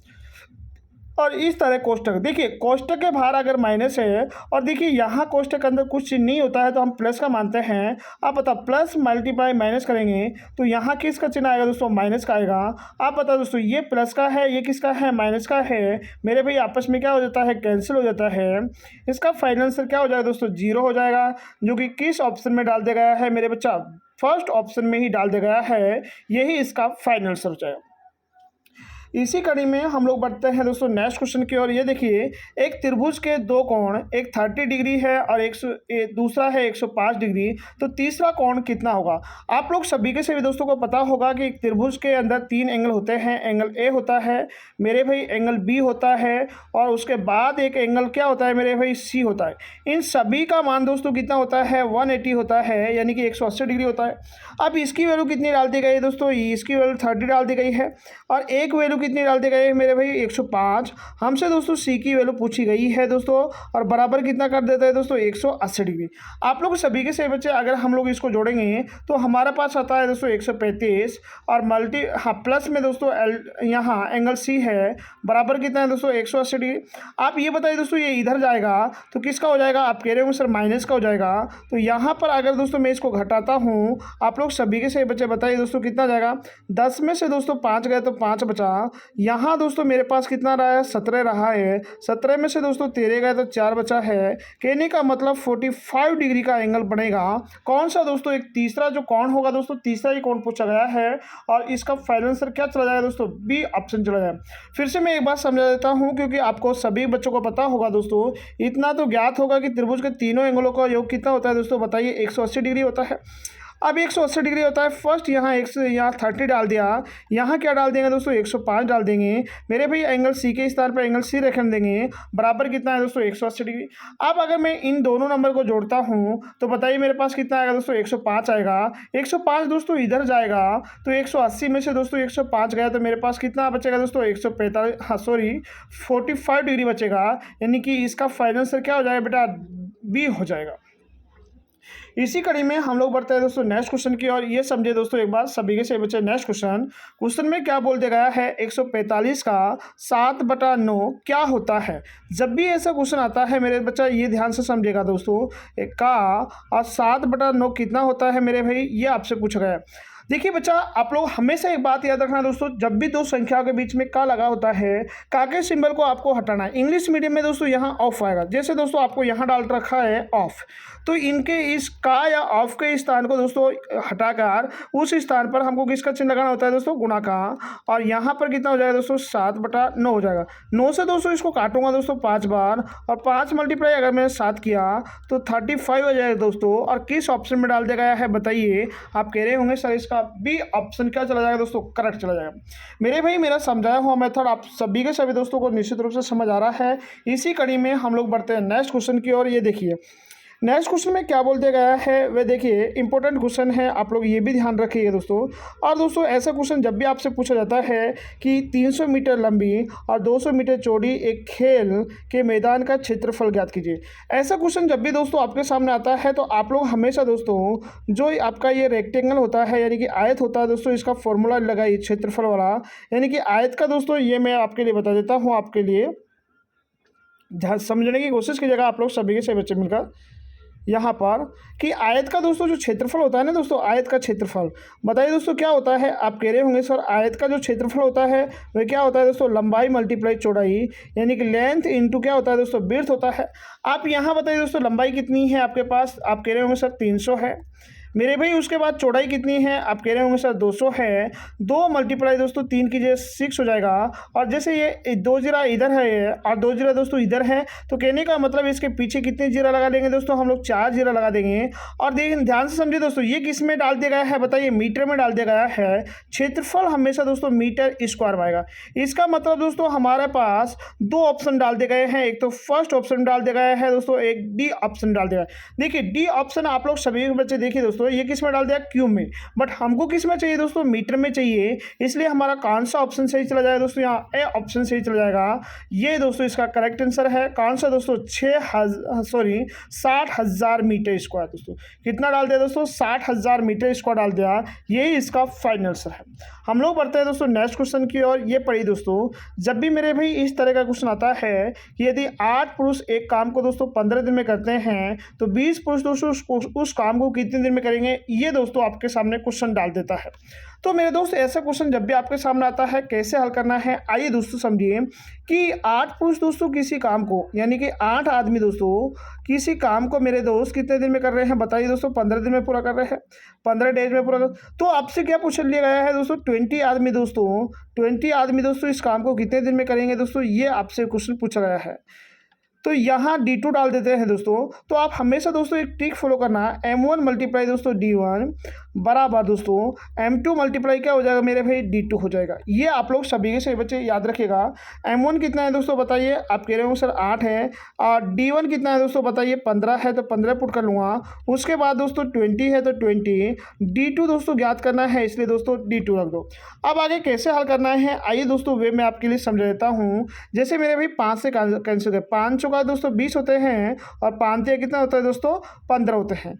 और इस तरह कोष्टक, देखिए कोष्टक के बाहर अगर माइनस है और देखिए यहाँ कोष्टक के अंदर कुछ नहीं होता है तो हम प्लस का मानते हैं। आप बताओ प्लस मल्टीप्लाई माइनस करेंगे तो यहाँ किसका चिन्ह आएगा दोस्तों, माइनस का आएगा। आप बताओ दोस्तों ये प्लस का है, ये किसका है, माइनस का है। मेरे भाई आपस में क्या हो जाता है, कैंसिल हो जाता है। इसका फाइनल आंसर क्या हो जाएगा दोस्तों, 0 हो जाएगा, जो कि किस ऑप्शन में डाल दिया गया है मेरे बच्चा, फर्स्ट ऑप्शन में ही डाल दिया गया है। यही इसका फाइनल आंसर हो जाएगा। इसी कड़ी में हम लोग बढ़ते हैं दोस्तों नेक्स्ट क्वेश्चन की ओर। ये देखिए एक त्रिभुज के दो कोण, एक 30 डिग्री है और दूसरा है 105 डिग्री, तो तीसरा कोण कितना होगा। आप लोग सभी के सभी दोस्तों को पता होगा कि एक त्रिभुज के अंदर 3 एंगल होते हैं। एंगल ए होता है मेरे भाई, एंगल बी होता है, और उसके बाद एक एंगल क्या होता है मेरे भाई, सी होता है। इन सभी का मान दोस्तों कितना होता है, 180 होता है, यानी कि 180 डिग्री होता है। अब इसकी वैल्यू कितनी डाल दी गई है दोस्तों, इसकी वैल्यू 30 डाल दी गई है, और एक वैल्यू कितनी डाल दी गई है मेरे भाई, 105। हमसे दोस्तों सी की वैल्यू पूछी गई है दोस्तों, और बराबर कितना कर देता है दोस्तों, 180 डिग्री। आप लोग सभी के सभी बच्चे अगर हम लोग इसको जोड़ेंगे तो हमारे पास आता है दोस्तों 135, और प्लस में दोस्तों यहाँ एंगल सी है, बराबर कितना है दोस्तों, 180 डिग्री। आप ये बताइए दोस्तों ये इधर जाएगा तो किसका हो जाएगा, आप कह रहे हो सर माइनस का हो जाएगा। तो यहाँ पर अगर दोस्तों मैं इसको घटाता हूँ, आप लोग सभी के सभी बच्चे बताइए दोस्तों कितना जाएगा। 10 में से दोस्तों 5 गए तो 5 बचा। यहाँ दोस्तों मेरे पास कितना रहा है, 17 रहा है। 17 में से दोस्तों 13 गए तो 4 बचा है। कहने का मतलब 45 डिग्री का एंगल बनेगा। कौन सा दोस्तों, एक तीसरा जो कोण होगा दोस्तों, तीसरा ही कोण पूछा गया है, और इसका फाइनल आंसर क्या चला जाएगा दोस्तों, बी ऑप्शन चला जाएगा। फिर से मैं एक बात समझा देता हूँ, क्योंकि आपको सभी बच्चों को पता होगा दोस्तों, इतना तो ज्ञात होगा कि त्रिभुज के तीनों एंगलों का योग कितना होता है दोस्तों, बताइए 180 डिग्री होता है। अब 180 डिग्री होता है, फर्स्ट यहाँ यहाँ 30 डाल दिया, यहाँ क्या डाल देंगे दोस्तों, 105 डाल देंगे मेरे भाई। एंगल सी के स्थान पर एंगल सी रख देंगे, बराबर कितना है दोस्तों, 180 डिग्री। अब अगर मैं इन दोनों नंबर को जोड़ता हूँ तो बताइए मेरे पास कितना आएगा दोस्तों, 105 आएगा। 105 दोस्तों इधर जाएगा तो 180 में से दोस्तों 105 गया तो मेरे पास कितना बचेगा दोस्तों, 45 डिग्री बचेगा, यानी कि इसका फाइनल आंसर क्या हो जाएगा बेटा, बी हो जाएगा। इसी कड़ी में हम लोग बढ़ते हैं दोस्तों नेक्स्ट क्वेश्चन की। और ये समझे दोस्तों एक बार सभी के सभी बच्चे, नेक्स्ट क्वेश्चन में क्या बोल दिया गया है, 145 का 7/9 क्या होता है। जब भी ऐसा क्वेश्चन आता है मेरे बच्चा ये ध्यान से समझेगा दोस्तों, का और 7/9 कितना होता है मेरे भाई, ये आपसे पूछा गया है। देखिए बच्चा आप लोग हमेशा एक बात याद रखना दोस्तों, जब भी दो संख्याओं के बीच में का लगा होता है, का के सिंबल को आपको हटाना है। इंग्लिश मीडियम में दोस्तों यहाँ ऑफ आएगा, जैसे दोस्तों आपको यहाँ डाल रखा है ऑफ, तो इनके इस का या ऑफ के स्थान को दोस्तों हटाकर उस स्थान पर हमको किसका चिन्ह लगाना होता है दोस्तों, गुणा का। और यहाँ पर कितना हो जाएगा दोस्तों, 7/9 हो जाएगा। 9 से दोस्तों इसको काटूंगा दोस्तों 5 बार, और 5 मल्टीप्लाई अगर मैंने 7 किया तो 35 हो जाएगा दोस्तों। और किस ऑप्शन में डाल दिया गया है बताइए। आप कह रहे होंगे सर इसका बी ऑप्शन क्या चला जाएगा दोस्तों, करेक्ट चला जाएगा। मेरे भाई मेरा समझाया हुआ मेथड आप सभी के सभी दोस्तों को निश्चित रूप से समझ आ रहा है। इसी कड़ी में हम लोग बढ़ते हैं नेक्स्ट क्वेश्चन की ओर। ये देखिए नेक्स्ट क्वेश्चन में क्या बोल दिया गया है, वह देखिए इंपॉर्टेंट क्वेश्चन है, आप लोग ये भी ध्यान रखिएगा दोस्तों। और दोस्तों ऐसा क्वेश्चन जब भी आपसे पूछा जाता है कि 300 मीटर लंबी और 200 मीटर चौड़ी एक खेल के मैदान का क्षेत्रफल ज्ञात कीजिए, ऐसा क्वेश्चन जब भी दोस्तों आपके सामने आता है तो आप लोग हमेशा दोस्तों जो आपका ये रेक्टेंगल होता है यानी कि आयत होता है दोस्तों, इसका फॉर्मूला लगाइए क्षेत्रफल वाला, यानी कि आयत का दोस्तों ये मैं आपके लिए बता देता हूँ, आपके लिए समझने की कोशिश कीजिएगा आप लोग सभी के सभी बच्चे मिलकर यहाँ पर कि आयत का दोस्तों जो क्षेत्रफल होता है ना दोस्तों, आयत का क्षेत्रफल बताइए दोस्तों क्या होता है। आप कह रहे होंगे सर आयत का जो क्षेत्रफल होता है वह क्या होता है दोस्तों, लंबाई मल्टीप्लाई चौड़ाई, यानी कि लेंथ इंटू क्या होता है दोस्तों, विड्थ होता है। आप यहाँ बताइए दोस्तों लंबाई कितनी है आपके पास, आप कह रहे होंगे सर 300 है मेरे भाई। उसके बाद चौड़ाई कितनी है, आप कह रहे होंगे सर 200 है। 2 मल्टीप्लाई दोस्तों 3 कीजिए 6 हो जाएगा। और जैसे ये 2 जीरा इधर है और 2 जीरा दोस्तों इधर है, तो कहने का मतलब इसके पीछे कितने जीरा लगा देंगे दोस्तों, हम लोग 4 जीरा लगा देंगे। और देखिए ध्यान से समझिए दोस्तों, ये किस में डाल दिया गया है बताइए, मीटर में डाल दिया गया है। क्षेत्रफल हमेशा दोस्तों मीटर स्क्वायर आएगा। इसका मतलब दोस्तों हमारे पास 2 ऑप्शन डाल दिए गए हैं, एक तो फर्स्ट ऑप्शन डाल दिया गया है दोस्तों, एक डी ऑप्शन डाल दिया गया है। देखिए डी ऑप्शन आप लोग सभी बच्चे देखिए दोस्तों, दोस्तों ये किस में डाल दिया, क्यूब में। बट हमको किस में चाहिए दोस्तों, मीटर में चाहिए, इसलिए हमारा कौन सा ऑप्शन सही चला जाएगा दोस्तों, यहाँ ए ऑप्शन सही चला जाएगा। ये दोस्तों इसका करेक्ट आंसर है। कौन सा दोस्तों, 60,000 मीटर स्क्वायर। दोस्तों कितना डाल दिया दोस्तों, 60,000 मीटर स्क्वायर डाल दिया। यही इसका फाइनल आंसर है। हम लोग बढ़ते हैं दोस्तों नेक्स्ट क्वेश्चन की ओर। ये पढ़िए दोस्तों, जब भी मेरे भाई इस तरह का क्वेश्चन आता है कि यदि 8 पुरुष एक काम को दोस्तों 15 दिन में करते हैं तो 20 पुरुष दोस्तों उस काम को कितने दिन में करेंगे, ये दोस्तों आपके सामने क्वेश्चन डाल देता है। तो मेरे दोस्त ऐसा क्वेश्चन जब भी आपके सामने आता है कैसे हल करना है, आइए दोस्तों समझिए कि 8 पुरुष दोस्तों किसी काम को, यानी कि 8 आदमी दोस्तों किसी काम को मेरे दोस्त कितने दिन में कर रहे हैं, बताइए दोस्तों। 15 दिन में पूरा कर रहे हैं, 15 डेज में पूरा कर। तो आपसे क्या पूछ लिया गया है दोस्तों, 20 आदमी दोस्तों इस काम को कितने दिन में करेंगे दोस्तों, ये आपसे क्वेश्चन पूछा गया है। तो यहाँ D2 डाल देते हैं दोस्तों। तो आप हमेशा दोस्तों एक ट्रिक फॉलो करना, M1 मल्टीप्लाई दोस्तों D1 बराबर दोस्तों M2 मल्टीप्लाई क्या हो जाएगा मेरे भाई, D2 हो जाएगा। ये आप लोग सभी के सभी बच्चे याद रखिएगा। M1 कितना है दोस्तों बताइए, आप कह रहे हो सर 8 है, और D1 कितना है दोस्तों बताइए, 15 है, तो 15 पुट कर लूँगा। उसके बाद दोस्तों 20 है तो 20, D2 दोस्तों ज्ञात करना है, इसलिए दोस्तों D2 रख दो। अब आगे कैसे हल करना है, आइए दोस्तों वे मैं आपके लिए समझा देता हूँ। जैसे मेरे भाई 5 से कैंसिल है, 5 चौका दोस्तों 20 होते हैं, और 5 से कितना होता है दोस्तों, 15 होते हैं।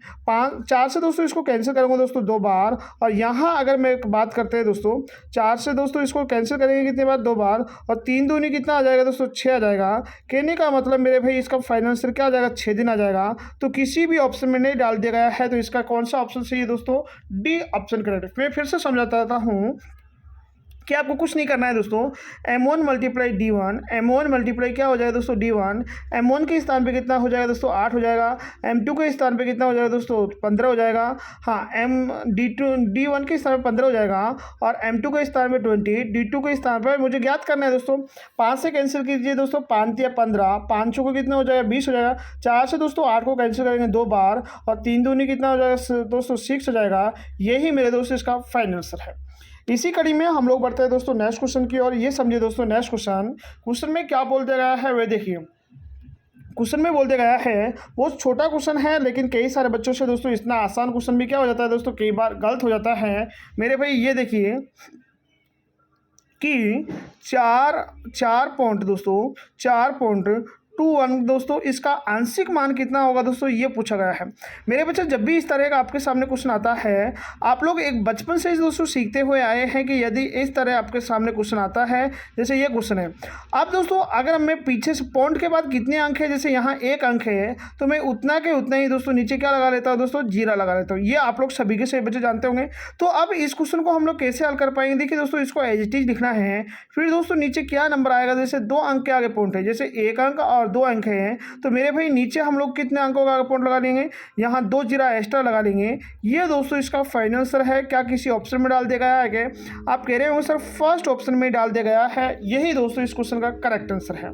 4 से दोस्तों इसको कैंसिल करूँगा दोस्तों 2 बार, और यहाँ अगर मैं बात करते हैं दोस्तों 4 से दोस्तों इसको कैंसिल करेंगे कितने बार, 2 बार, और 3 दूनी कितना आ जाएगा दोस्तों, 6 आ जाएगा। कहने का मतलब मेरे भाई इसका फाइनल आंसर क्या आ जाएगा, 6 दिन आ जाएगा। तो किसी भी ऑप्शन में नहीं डाल दिया गया है, तो इसका कौन सा ऑप्शन सही है दोस्तों, डी ऑप्शन करेक्ट। मैं फिर से समझाता हूँ कि आपको कुछ नहीं करना है दोस्तों। M1 multiply D1, M1 multiply क्या हो जाएगा दोस्तों, D1, M1 के स्थान पे कितना हो जाएगा दोस्तों, 8 हो जाएगा। M2 के स्थान पे कितना हो जाएगा दोस्तों, 15 हो जाएगा। हाँ, D1 के स्थान पे 15 हो जाएगा, और M2 के स्थान पे 20, D2 के स्थान पर मुझे ज्ञात करना है दोस्तों। 5 से कैंसिल कीजिए दोस्तों, 5 या 15, 5 को कितना हो जाएगा, 20 हो जाएगा। 4 से दोस्तों 8 को कैंसिल करेंगे 2 बार, और 3 दूनी कितना हो जाएगा दोस्तों, 6 हो जाएगा। यही मेरे दोस्तों इसका फाइनल आंसर है। इसी कड़ी में हम लोग बढ़ते हैं दोस्तों नेक्स्ट क्वेश्चन की ओर। ये समझिए दोस्तों नेक्स्ट क्वेश्चन में क्या बोल दिया गया है, वे देखिए। क्वेश्चन में बोल दिया गया है, बहुत छोटा क्वेश्चन है, लेकिन कई सारे बच्चों से दोस्तों इतना आसान क्वेश्चन भी क्या हो जाता है दोस्तों, कई बार गलत हो जाता है मेरे भाई। ये देखिए कि 4 पॉइंट दोस्तों 4.21 दोस्तों इसका आंशिक मान कितना होगा दोस्तों, ये पूछा गया है मेरे बच्चे। जब भी इस तरह का आपके सामने क्वेश्चन आता है, आप लोग एक बचपन से दोस्तों सीखते हुए आए हैं कि यदि इस तरह आपके सामने क्वेश्चन आता है, जैसे ये क्वेश्चन है, आप दोस्तों अगर मैं पीछे से पॉइंट के बाद कितने अंक है, जैसे यहाँ 1 अंक है, तो मैं उतना के उतना ही दोस्तों नीचे क्या लगा लेता हूँ दोस्तों, जीरा लगा लेता हूँ। ये आप लोग सभी के सभी बच्चे जानते होंगे। तो अब इस क्वेश्चन को हम लोग कैसे हल कर पाएंगे, देखिए दोस्तों इसको एज इट इज लिखना है। फिर दोस्तों नीचे क्या नंबर आएगा, जैसे 2 अंक के आगे पॉइंट है, जैसे 1 अंक और 2 अंक है, तो मेरे भाई नीचे हम लोग कितने अंकों का पॉइंट लगा लेंगे, यहाँ 2 जीरा एक्स्ट्रा लगा लेंगे। ये दोस्तों इसका फाइनल आंसर है। क्या किसी ऑप्शन में डाल दिया गया है क्या, आप कह रहे होंगे सर फर्स्ट ऑप्शन में डाल दिया गया है। यही दोस्तों इस क्वेश्चन का करेक्ट आंसर है।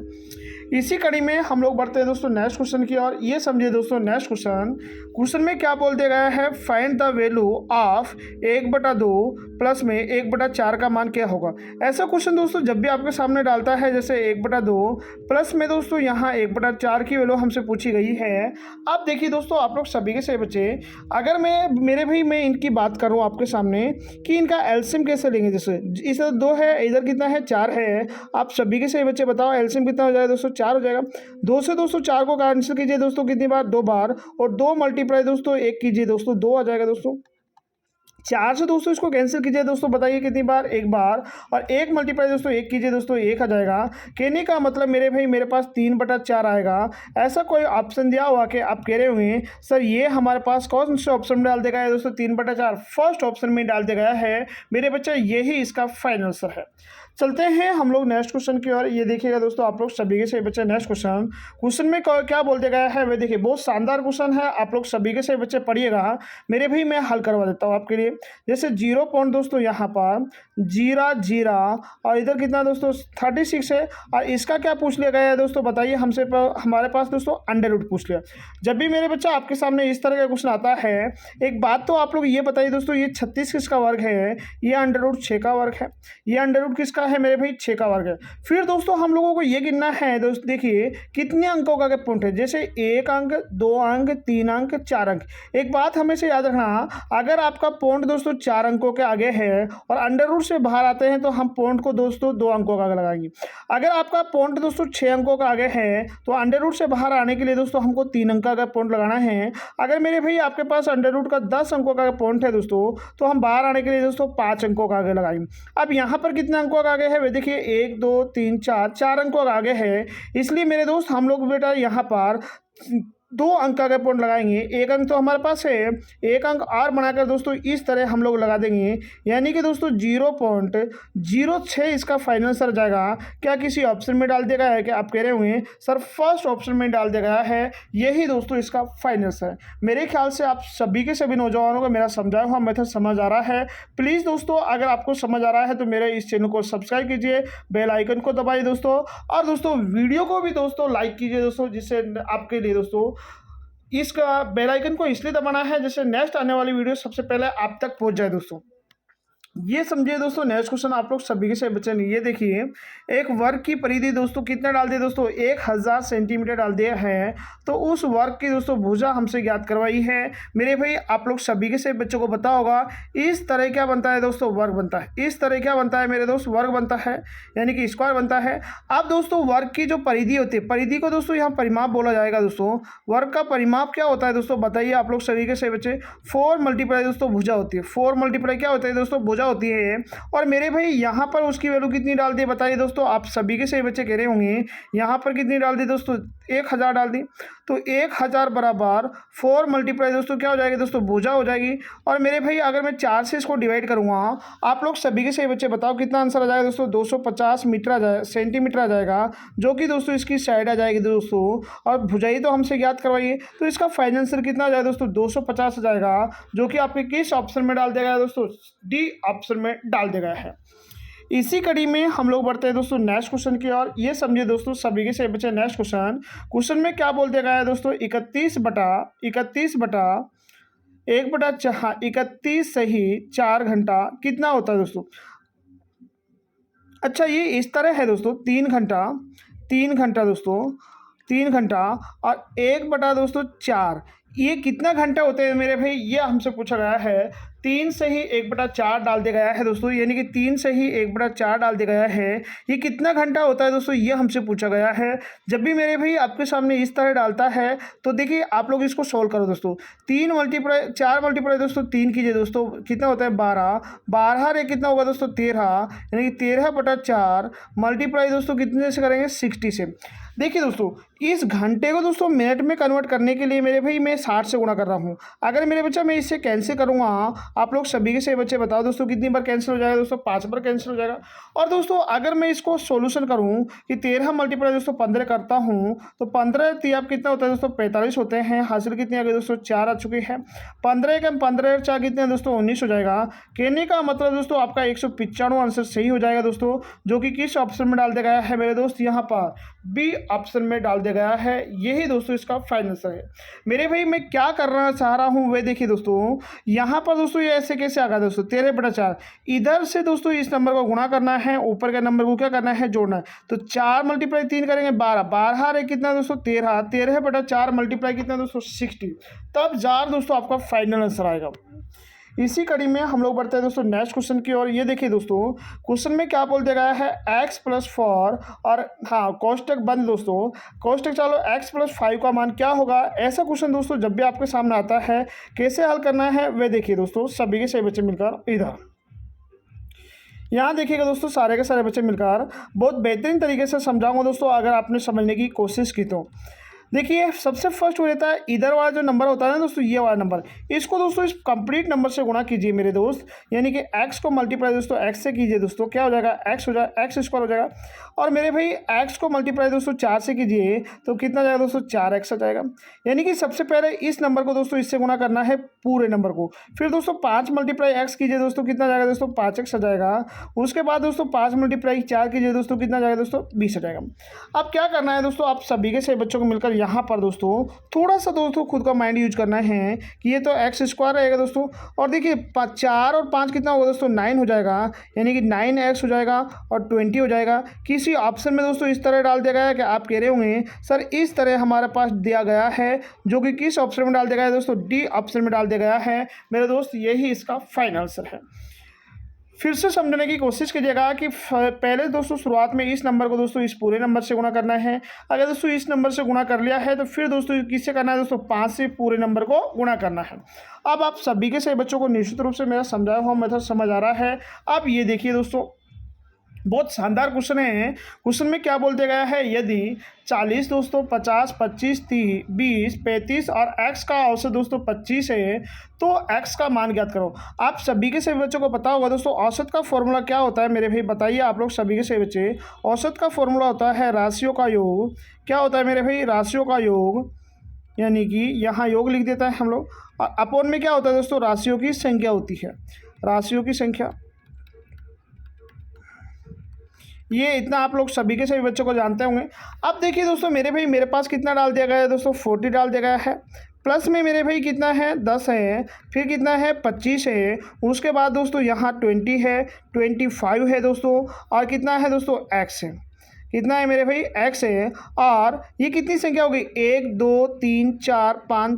इसी कड़ी में हम लोग बढ़ते हैं दोस्तों नेक्स्ट क्वेश्चन की ओर। ये समझिए दोस्तों नेक्स्ट क्वेश्चन में क्या बोल दिया गया है, find the value of 1/2 plus में 1/4 का मान क्या होगा। ऐसा क्वेश्चन दोस्तों जब भी आपके सामने डालता है, जैसे 1/2 प्लस में दोस्तों यहाँ 1/4 की वैल्यू हमसे पूछी गई है। अब देखिए दोस्तों आप लोग सभी के सभी बच्चे, अगर मैं इनकी बात करूँ आपके सामने कि इनका एलसीएम कैसे लेंगे, जैसे इधर 2 है, इधर कितना है 4 है, आप सभी के सभी बच्चे बताओ एलसीएम कितना हो जाएगा दोस्तों, 4 हो जाएगा। 2 से दोस्तों 4 को कैंसिल कीजिए दोस्तों कितनी बार, 2 बार, और 2 मल्टीप्लाई दोस्तों 1 कीजिए दोस्तों, 2 आ जाएगा दोस्तों। 4 से दोस्तों इसको कैंसिल कीजिए दोस्तों, बताइए कितनी बार, 1 बार, और 1 मल्टीप्लाई दोस्तों 1 कीजिए दोस्तों, 1 आ जाएगा। कहने का मतलब मेरे भाई मेरे पास 3/4 आएगा। ऐसा कोई ऑप्शन दिया हुआ कि आप कह रहे होंगे सर ये हमारे पास कौन से ऑप्शन में डाल दिया गया है दोस्तों, 3/4 फर्स्ट ऑप्शन में डाल दिया गया है मेरे बच्चे। यही इसका फाइनल आंसर है। चलते हैं हम लोग नेक्स्ट क्वेश्चन की ओर। ये देखिएगा दोस्तों आप लोग सभी के सभी बच्चे, नेक्स्ट क्वेश्चन में क्या बोल दिया गया है, वे देखिए बहुत शानदार क्वेश्चन है, आप लोग सभी के सभी बच्चे पढ़िएगा मेरे भाई। मैं हल करवा देता हूँ आपके लिए। जैसे 0 पॉइंट दोस्तों यहाँ पर जीरा और इधर कितना दोस्तों 36 है, और इसका क्या पूछ लिया गया है दोस्तों, बताइए हमसे हमारे पास दोस्तों अंडर रूट पूछ लिया। जब भी मेरे बच्चा आपके सामने इस तरह का क्वेश्चन आता है, एक बात तो आप लोग ये बताइए दोस्तों, ये 36 किसका वर्ग है, ये अंडर रूट 6 का वर्ग है। ये अंडर रूट किसका है मेरे भाई 6 का वर्ग है। फिर दोस्तों हम लोगों को ये गिनना है दोस्त, देखिए कितने अंकों का पॉइंट है, जैसे 1 अंक, 2 अंक, 3 अंक, 4 अंक। एक बात हमेशा याद रखना, अगर आपका पॉइंट दोस्तों 4 अंकों के आगे है और अंडर रूट से बाहर आते हैं तो हम पॉइंट को दोस्तों 2 अंकों का आगे लगाएंगे। अगर आपका पॉइंट दोस्तों 6 अंकों का आगे है तो अंडर रूट से बाहर आने के लिए दोस्तों हमको 3 अंक का पॉइंट लगाना है। अगर मेरे भाई आपके पास अंडर रूट का 10 अंकों का पॉइंट है दोस्तों, तो हम बाहर आने के लिए दोस्तों 5 अंकों का आगे लगाएंगे। अब यहाँ पर कितने अंकों का आगे है वे देखिए, 1 2 3 4 अंकों का आगे है। इसलिए मेरे दोस्त हम लोग बेटा यहाँ पर 2 अंक का पॉइंट लगाएंगे। 1 अंक तो हमारे पास है, 1 अंक और बनाकर दोस्तों इस तरह हम लोग लगा देंगे, यानी कि दोस्तों 0.06 इसका फाइनल आंसर जाएगा। क्या किसी ऑप्शन में डाल दिया गया है? क्या आप कह रहे होंगे सर फर्स्ट ऑप्शन में डाल दिया गया है, यही दोस्तों इसका फाइनल आंसर है। मेरे ख्याल से आप सभी के सभी नौजवानों को मेरा समझाया हुआ मेथड समझ आ रहा है। प्लीज़ दोस्तों अगर आपको समझ आ रहा है तो मेरे इस चैनल को सब्सक्राइब कीजिए, बेल आइकन को दबाइए दोस्तों, और दोस्तों वीडियो को भी दोस्तों लाइक कीजिए दोस्तों, जिससे आपके लिए दोस्तों इसका बेल आइकन को इसलिए दबाना है जैसे नेक्स्ट आने वाली वीडियो सबसे पहले आप तक पहुंच जाए दोस्तों। ये समझिए दोस्तों, नेक्स्ट क्वेश्चन आप लोग सभी के से बच्चे ने ये देखिए, एक वर्ग की परिधि दोस्तों कितना डाल दिया दोस्तों, 1000 सेंटीमीटर डाल दिया है। तो उस वर्ग की दोस्तों भुजा हमसे ज्ञात करवाई है। मेरे भाई आप लोग सभी के से बच्चों को पता होगा इस तरह क्या बनता है दोस्तों, वर्ग बनता है। इस तरह क्या बनता है मेरे दोस्त, वर्ग बनता है, यानी कि स्क्वायर बनता है। अब दोस्तों वर्ग की जो परिधि होती है, परिधि को दोस्तों यहाँ परिमाप बोला जाएगा दोस्तों। वर्ग का परिमाप क्या होता है दोस्तों, बताइए आप लोग सभी के से बच्चे। 4 मल्टीप्लाई दोस्तों भुजा होती है। 4 मल्टीप्लाई क्या होता है दोस्तों, भुजा होती है। और मेरे भाई यहाँ पर उसकी वैल्यू कितनी डाल दी बताइए दोस्तों, आप सभी के सही बच्चे कह रहे होंगे यहाँ पर कितनी डाल दी दोस्तों, 1000 डाल दी। तो 1000 बराबर 4 मल्टीप्लाई दोस्तों क्या हो जाएगी दोस्तों, भुजा हो जाएगी। और मेरे भाई अगर मैं 4 से इसको डिवाइड करूँगा, आप लोग सभी के सही बच्चे बताओ कितना आंसर आ जाएगा दोस्तों, 250 सेंटीमीटर आ जाएगा, जो कि दोस्तों इसकी साइड आ जाएगी दोस्तों। और भुजाई तो हमसे ज्ञात करवाइए, तो इसका फाइनल आंसर कितना आ जाएगा दोस्तों, 250 आ जाएगा, जो कि आपके किस ऑप्शन में डाल दिया गया दोस्तों, डी ऑप्शन में डाल दिया गया है। इसी कड़ी में हम लोग बढ़ते हैं दोस्तों नेक्स्ट क्वेश्चन की ओर। ये समझिए दोस्तों सभी के से बच्चे, नेक्स्ट क्वेश्चन में क्या बोल दिया गया है दोस्तों, 31 बटा 31 सही 4 घंटा कितना होता है दोस्तों। अच्छा ये इस तरह है दोस्तों, 3 घंटा दोस्तों, 3 घंटा और 1 बटा दोस्तों 4, ये कितना घंटा होते हैं मेरे भाई, ये हमसे पूछा गया है। 3 से ही 1/4 डाल दिया गया है दोस्तों, यानी कि 3 से ही 1/4 डाल दिया गया है। ये कितना घंटा होता है दोस्तों, ये हमसे पूछा गया है। जब भी मेरे भाई आपके सामने इस तरह डालता है तो देखिए आप लोग इसको सोल्व करो दोस्तों। 4 मल्टीप्लाई दोस्तों 3 कीजिए दोस्तों, कितना होता है 12 रे कितना होगा दोस्तों 13, यानी कि 13/4 मल्टीप्लाई दोस्तों कितने से करेंगे, 60 से। देखिए दोस्तों इस घंटे को दोस्तों मिनट में कन्वर्ट करने के लिए मेरे भाई मैं 60 से गुणा कर रहा हूँ। अगर मेरे बच्चा मैं इससे कैंसिल करूँगा, आप लोग सभी के से बच्चे बताओ दोस्तों कितनी बार कैंसिल हो जाएगा दोस्तों, 5 बार कैंसिल हो जाएगा। और दोस्तों अगर मैं इसको सॉल्यूशन करूँ कि 13 मल्टीप्लाई दोस्तों 15 करता हूँ, तो 15 तियाब कितना होता है दोस्तों, 45 होते हैं। हासिल कितनी आ गई दोस्तों, 4 आ चुके हैं। 15 कम 15 4 कितने हैं दोस्तों, 19 हो जाएगा। कहने का मतलब दोस्तों आपका 195 आंसर सही हो जाएगा दोस्तों, जो कि किस ऑप्शन में डाल दिया गया है मेरे दोस्त, यहाँ पर बी ऑप्शन में डाल दिया गया है। यही दोस्तों इसका फाइनल आंसर है। मेरे भाई मैं क्या करना चाह रहा हूँ वे देखिए दोस्तों, यहाँ पर दोस्तों ये ऐसे कैसे आ गया दोस्तों, 13/4, इधर से दोस्तों इस नंबर को गुणा करना है, ऊपर के नंबर को क्या करना है, जोड़ना है। तो 4 मल्टीप्लाई 3 करेंगे 12 रे कितना दोस्तों 13 मल्टीप्लाई कितना दोस्तों 60, तब जार दोस्तों आपका फाइनल आंसर आएगा। इसी कड़ी में हम लोग बढ़ते हैं दोस्तों नेक्स्ट क्वेश्चन की ओर। ये देखिए दोस्तों क्वेश्चन में क्या बोल दिया गया है, x+4 और हाँ कोष्टक बंद दोस्तों, कोष्टक चालो x+5 का मान क्या होगा। ऐसा क्वेश्चन दोस्तों जब भी आपके सामने आता है कैसे हल करना है वे देखिए दोस्तों सभी के सभी बच्चे मिलकर इधर यहाँ देखिएगा दोस्तों, सारे के सारे बच्चे मिलकर बहुत बेहतरीन तरीके से समझाऊंगा दोस्तों, अगर आपने समझने की कोशिश की तो। देखिए सबसे फर्स्ट हो रहता है इधर वाला जो नंबर होता है ना दोस्तों, ये वाला नंबर, इसको दोस्तों इस कंप्लीट नंबर से गुणा कीजिए मेरे दोस्त, यानी कि x को मल्टीप्लाई दोस्तों x से कीजिए दोस्तों, क्या हो जाएगा x हो जाएगा, x स्क्वायर हो जाएगा। और मेरे भाई x को मल्टीप्लाई दोस्तों 4 से कीजिए तो कितना जाएगा दोस्तों 4x आ जाएगा। यानी कि सबसे पहले इस नंबर को दोस्तों इससे गुणा करना है पूरे नंबर को। फिर दोस्तों 5 मल्टीप्लाई x कीजिए दोस्तों, कितना जाएगा दोस्तों 5x आ जाएगा। उसके बाद दोस्तों 5 मल्टीप्लाई 4 कीजिए दोस्तों, कितना जाएगा दोस्तों 20 आ जाएगा। अब क्या करना है दोस्तों, आप सभी के सभी बच्चों को मिलकर यहाँ पर दोस्तों थोड़ा सा दोस्तों खुद का माइंड यूज करना है कि ये तो एक्स स्क्वायर रहेगा दोस्तों, और देखिए 4 और 5 कितना होगा दोस्तों 9 हो जाएगा, यानी कि 9x हो जाएगा और 20 हो जाएगा। किसी ऑप्शन में दोस्तों इस तरह डाल दिया गया है कि आप कह रहे होंगे सर इस तरह हमारे पास दिया गया है, जो कि किस ऑप्शन में डाल दिया गया है दोस्तों, डी ऑप्शन में डाल दिया गया है मेरे दोस्त, यही इसका फाइनल आंसर है। फिर से समझने की कोशिश कीजिएगा कि पहले दोस्तों शुरुआत में इस नंबर को दोस्तों इस पूरे नंबर से गुणा करना है। अगर दोस्तों इस नंबर से गुणा कर लिया है तो फिर दोस्तों किससे करना है दोस्तों, 5 से पूरे नंबर को गुणा करना है। अब आप सभी के सभी बच्चों को निश्चित रूप से मेरा समझाया हुआ मेथड समझ आ रहा है। अब ये देखिए दोस्तों, बहुत शानदार क्वेश्चन है। क्वेश्चन में क्या बोल दिया गया है, यदि 40 दोस्तों 50 25 30 20 35 और x का औसत दोस्तों 25 है तो x का मान ज्ञात करो। आप सभी के सभी बच्चों को पता होगा दोस्तों औसत का फॉर्मूला क्या होता है मेरे भाई, बताइए आप लोग सभी के सभी बच्चे। औसत का फॉर्मूला होता है राशियों का योग। क्या होता है मेरे भाई, राशियों का योग, यानी कि यहाँ योग लिख देता है हम लोग। अपोन में क्या होता है दोस्तों, राशियों की संख्या होती है, राशियों की संख्या। ये इतना आप लोग सभी के सभी बच्चों को जानते होंगे। अब देखिए दोस्तों मेरे भाई, मेरे पास कितना डाल दिया गया है दोस्तों, 40 डाल दिया गया है। प्लस में मेरे भाई कितना है, 10 है, फिर कितना है 25 है, उसके बाद दोस्तों यहाँ 20 है, 25 है दोस्तों, और कितना है दोस्तों x है। कितना है मेरे भाई, x है। और ये कितनी संख्या हो गई, 1 2 3 4 5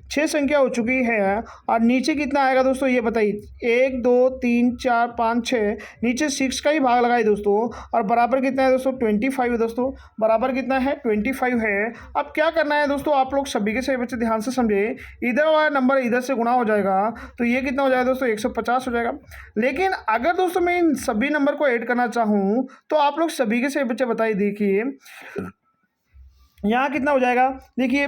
6 संख्या हो चुकी है। और नीचे कितना आएगा दोस्तों ये बताइए, 1 2 3 4 5 6, नीचे 6 का ही भाग लगाए दोस्तों, और बराबर कितना है दोस्तों 25 है दोस्तों, बराबर कितना है 25 है। अब क्या करना है दोस्तों, आप लोग सभी के सभी बच्चे ध्यान से समझे, इधर वाला नंबर इधर से गुणा हो जाएगा तो ये कितना हो जाएगा दोस्तों 150 हो जाएगा। लेकिन अगर दोस्तों मैं इन सभी नंबर को ऐड करना चाहूँ तो आप लोग सभी के सभी बच्चे बताइए, देखिए यहाँ कितना हो जाएगा, देखिए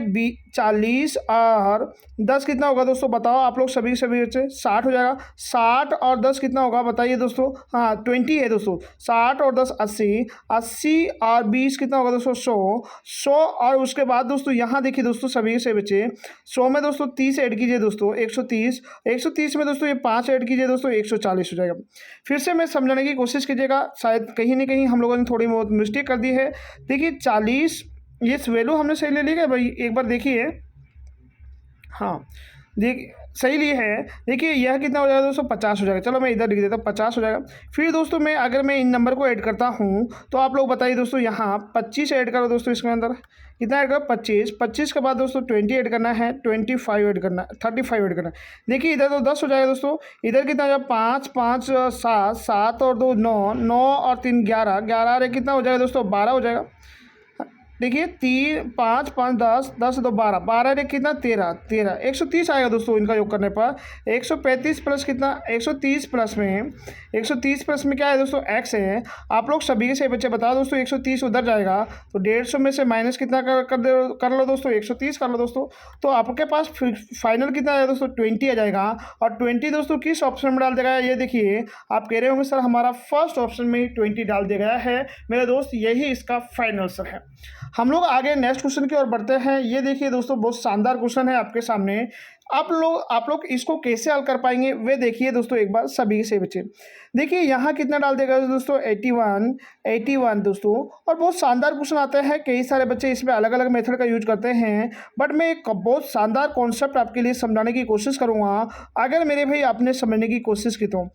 40 और 10 कितना होगा दोस्तों, बताओ आप लोग सभी बच्चे, 60 हो जाएगा। 60 और 10 कितना होगा बताइए दोस्तों, हाँ 20 है दोस्तों। 60 और 10 80, 80 और 20 कितना होगा दोस्तों 100। और उसके बाद दोस्तों यहाँ देखिए दोस्तों सभी के सभी बच्चे, 100 में दोस्तों 30 ऐड कीजिए दोस्तों 130, 130 में दोस्तों ये 5 ऐड कीजिए दोस्तों 140 हो जाएगा। फिर से मैं समझाने की कोशिश कीजिएगा, शायद कहीं ना कहीं हम लोगों ने थोड़ी बहुत मिस्टेक कर दी है। देखिए 40, ये वैल्यू हमने सही ले ली है भाई, एक बार देखिए, हाँ देख सही लिए है। देखिए यह कितना हो जाएगा दोस्तों 50 हो जाएगा। चलो मैं इधर लिख देता हूँ 50 हो जाएगा। फिर दोस्तों मैं अगर मैं इन नंबर को ऐड करता हूँ तो आप लोग बताइए दोस्तों, यहाँ 25 ऐड करो दोस्तों, इसके अंदर कितना ऐड करो 25, 25 के बाद दोस्तों 20 ऐड करना है, 25 ऐड करना है, 35 ऐड करना है। देखिए इधर तो 10 हो जाएगा दोस्तों, इधर कितना हो जाएगा 5 5 7 7 और 2 9 9 और 3 11 11 और कितना हो जाएगा दोस्तों 12 हो जाएगा। देखिए 3 5 5 10 10 2 12 12 रे कितना 13 13 130 आएगा दोस्तों इनका योग करने पर। 135 प्लस कितना 130 प्लस में 130 प्लस में क्या है दोस्तों x है। आप लोग सभी के सभी बच्चे बताओ दोस्तों, 130 उधर जाएगा तो 150 में से माइनस कितना कर लो दोस्तों 130 कर लो दोस्तों। तो आपके पास फाइनल कितना है दोस्तों 20 आ जाएगा। और 20 दोस्तों किस ऑप्शन में डाल दिया गया, ये देखिए आप कह रहे होंगे सर हमारा फर्स्ट ऑप्शन में ही 20 डाल दिया गया है मेरे दोस्त, यही इसका फाइनल आंसर है। हम लोग आगे नेक्स्ट क्वेश्चन की ओर बढ़ते हैं। ये देखिए दोस्तों बहुत शानदार क्वेश्चन है आपके सामने। आप लोग इसको कैसे हल कर पाएंगे वे देखिए दोस्तों एक बार सभी से बच्चे। देखिए यहाँ कितना डाल देगा दोस्तों 81 दोस्तों। और बहुत शानदार क्वेश्चन आता है, कई सारे बच्चे इसमें अलग अलग मेथड का यूज करते हैं, बट मैं एक बहुत शानदार कॉन्सेप्ट आपके लिए समझाने की कोशिश करूँगा अगर मेरे भाई आपने समझने की कोशिश की तो।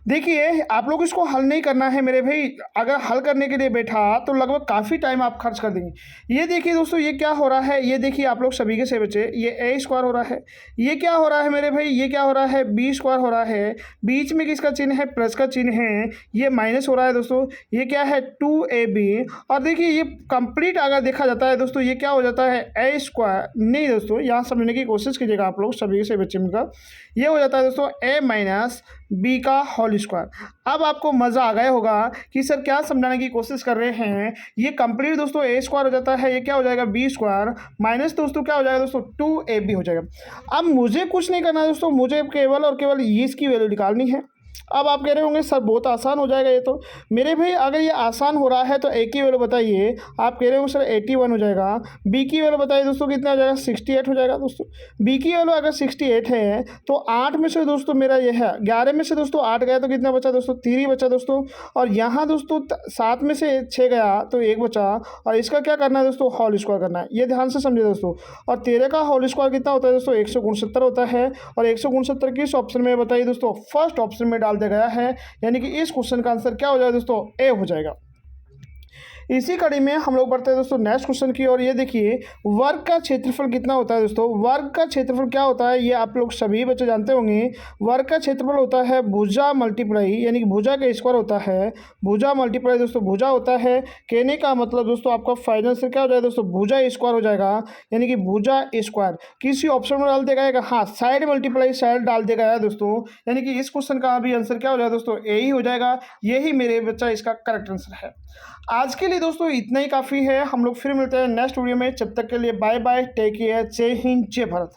देखिए आप लोग इसको हल नहीं करना है मेरे भाई, अगर हल करने के लिए बैठा तो लगभग काफ़ी टाइम आप खर्च कर देंगे। ये देखिए दोस्तों ये क्या हो रहा है, ये देखिए आप लोग सभी के से बच्चे, ये ए स्क्वायर हो रहा है, ये क्या हो रहा है मेरे भाई, ये क्या हो रहा है बी स्क्वायर हो रहा है, बीच में किसका चिन्ह है प्लस का चिन्ह है, ये माइनस हो रहा है दोस्तों, ये क्या है 2ab। और देखिए ये कंप्लीट अगर देखा जाता है दोस्तों ये क्या हो जाता है ए स्क्वायर, नहीं दोस्तों यहाँ समझने की कोशिश कीजिएगा आप लोग सभी से बच्चे मिलकर, ये हो जाता है दोस्तों a माइनस बी का होल स्क्वायर। अब आपको मज़ा आ गया होगा कि सर क्या समझाने की कोशिश कर रहे हैं। ये कंप्लीट दोस्तों ए स्क्वायर हो जाता है, ये क्या हो जाएगा बी स्क्वायर माइनस दोस्तों क्या हो जाएगा दोस्तों 2ab हो जाएगा। अब मुझे कुछ नहीं करना दोस्तों, मुझे केवल और केवल इसकी वैल्यू निकालनी है। अब आप कह रहे होंगे सर बहुत आसान हो जाएगा ये तो। मेरे भाई अगर ये आसान हो रहा है तो ए की वैल्यू बताइए। आप कह रहे होंगे सर 81 हो जाएगा। बी की वैल्यू बताइए दोस्तों कितना हो जाएगा, 68 हो जाएगा दोस्तों। बी की वैल्यू अगर 68 है तो 8 में से दोस्तों मेरा ये है 11 में से दोस्तों 8 गया तो कितना बचा दोस्तों, 3 बचा दोस्तों। और यहाँ दोस्तों 7 में से 6 गया तो 1 बचा। और इसका क्या करना है दोस्तों, होल स्क्वायर करना है। ये ध्यान से समझिए दोस्तों। और 13 का होल स्क्वायर कितना होता है दोस्तों, 169 होता है। और 169 किस ऑप्शन में बताइए दोस्तों, फर्स्ट ऑप्शन में डाल दिया गया है। यानी कि इस क्वेश्चन का आंसर क्या हो जाएगा दोस्तों, ए हो जाएगा। इसी कड़ी में हम लोग बढ़ते हैं दोस्तों नेक्स्ट क्वेश्चन की और। ये देखिए वर्ग का क्षेत्रफल कितना होता है दोस्तों। वर्ग का क्षेत्रफल क्या होता है ये आप लोग सभी बच्चे जानते होंगे। वर्ग का क्षेत्रफल होता है भुजा मल्टीप्लाई, यानी कि भुजा का स्क्वायर होता है। भुजा मल्टीप्लाई दोस्तों भुजा होता है। कहने का मतलब दोस्तों आपका फाइनल आंसर क्या हो जाएगा दोस्तों, भुजा स्क्वायर हो जाएगा। यानी कि भुजा स्क्वायर किसी ऑप्शन में डाल दिया गया, हाँ साइड मल्टीप्लाई साइड डाल दिया गया है दोस्तों। यानी कि इस क्वेश्चन का भी आंसर क्या हो जाएगा दोस्तों, ए ही हो जाएगा। यही मेरे बच्चा इसका करेक्ट आंसर है। आज के लिए दोस्तों इतना ही काफ़ी है। हम लोग फिर मिलते हैं नेक्स्ट वीडियो में। जब तक के लिए बाय बाय, टेक केयर, जय हिंद, जय भारत।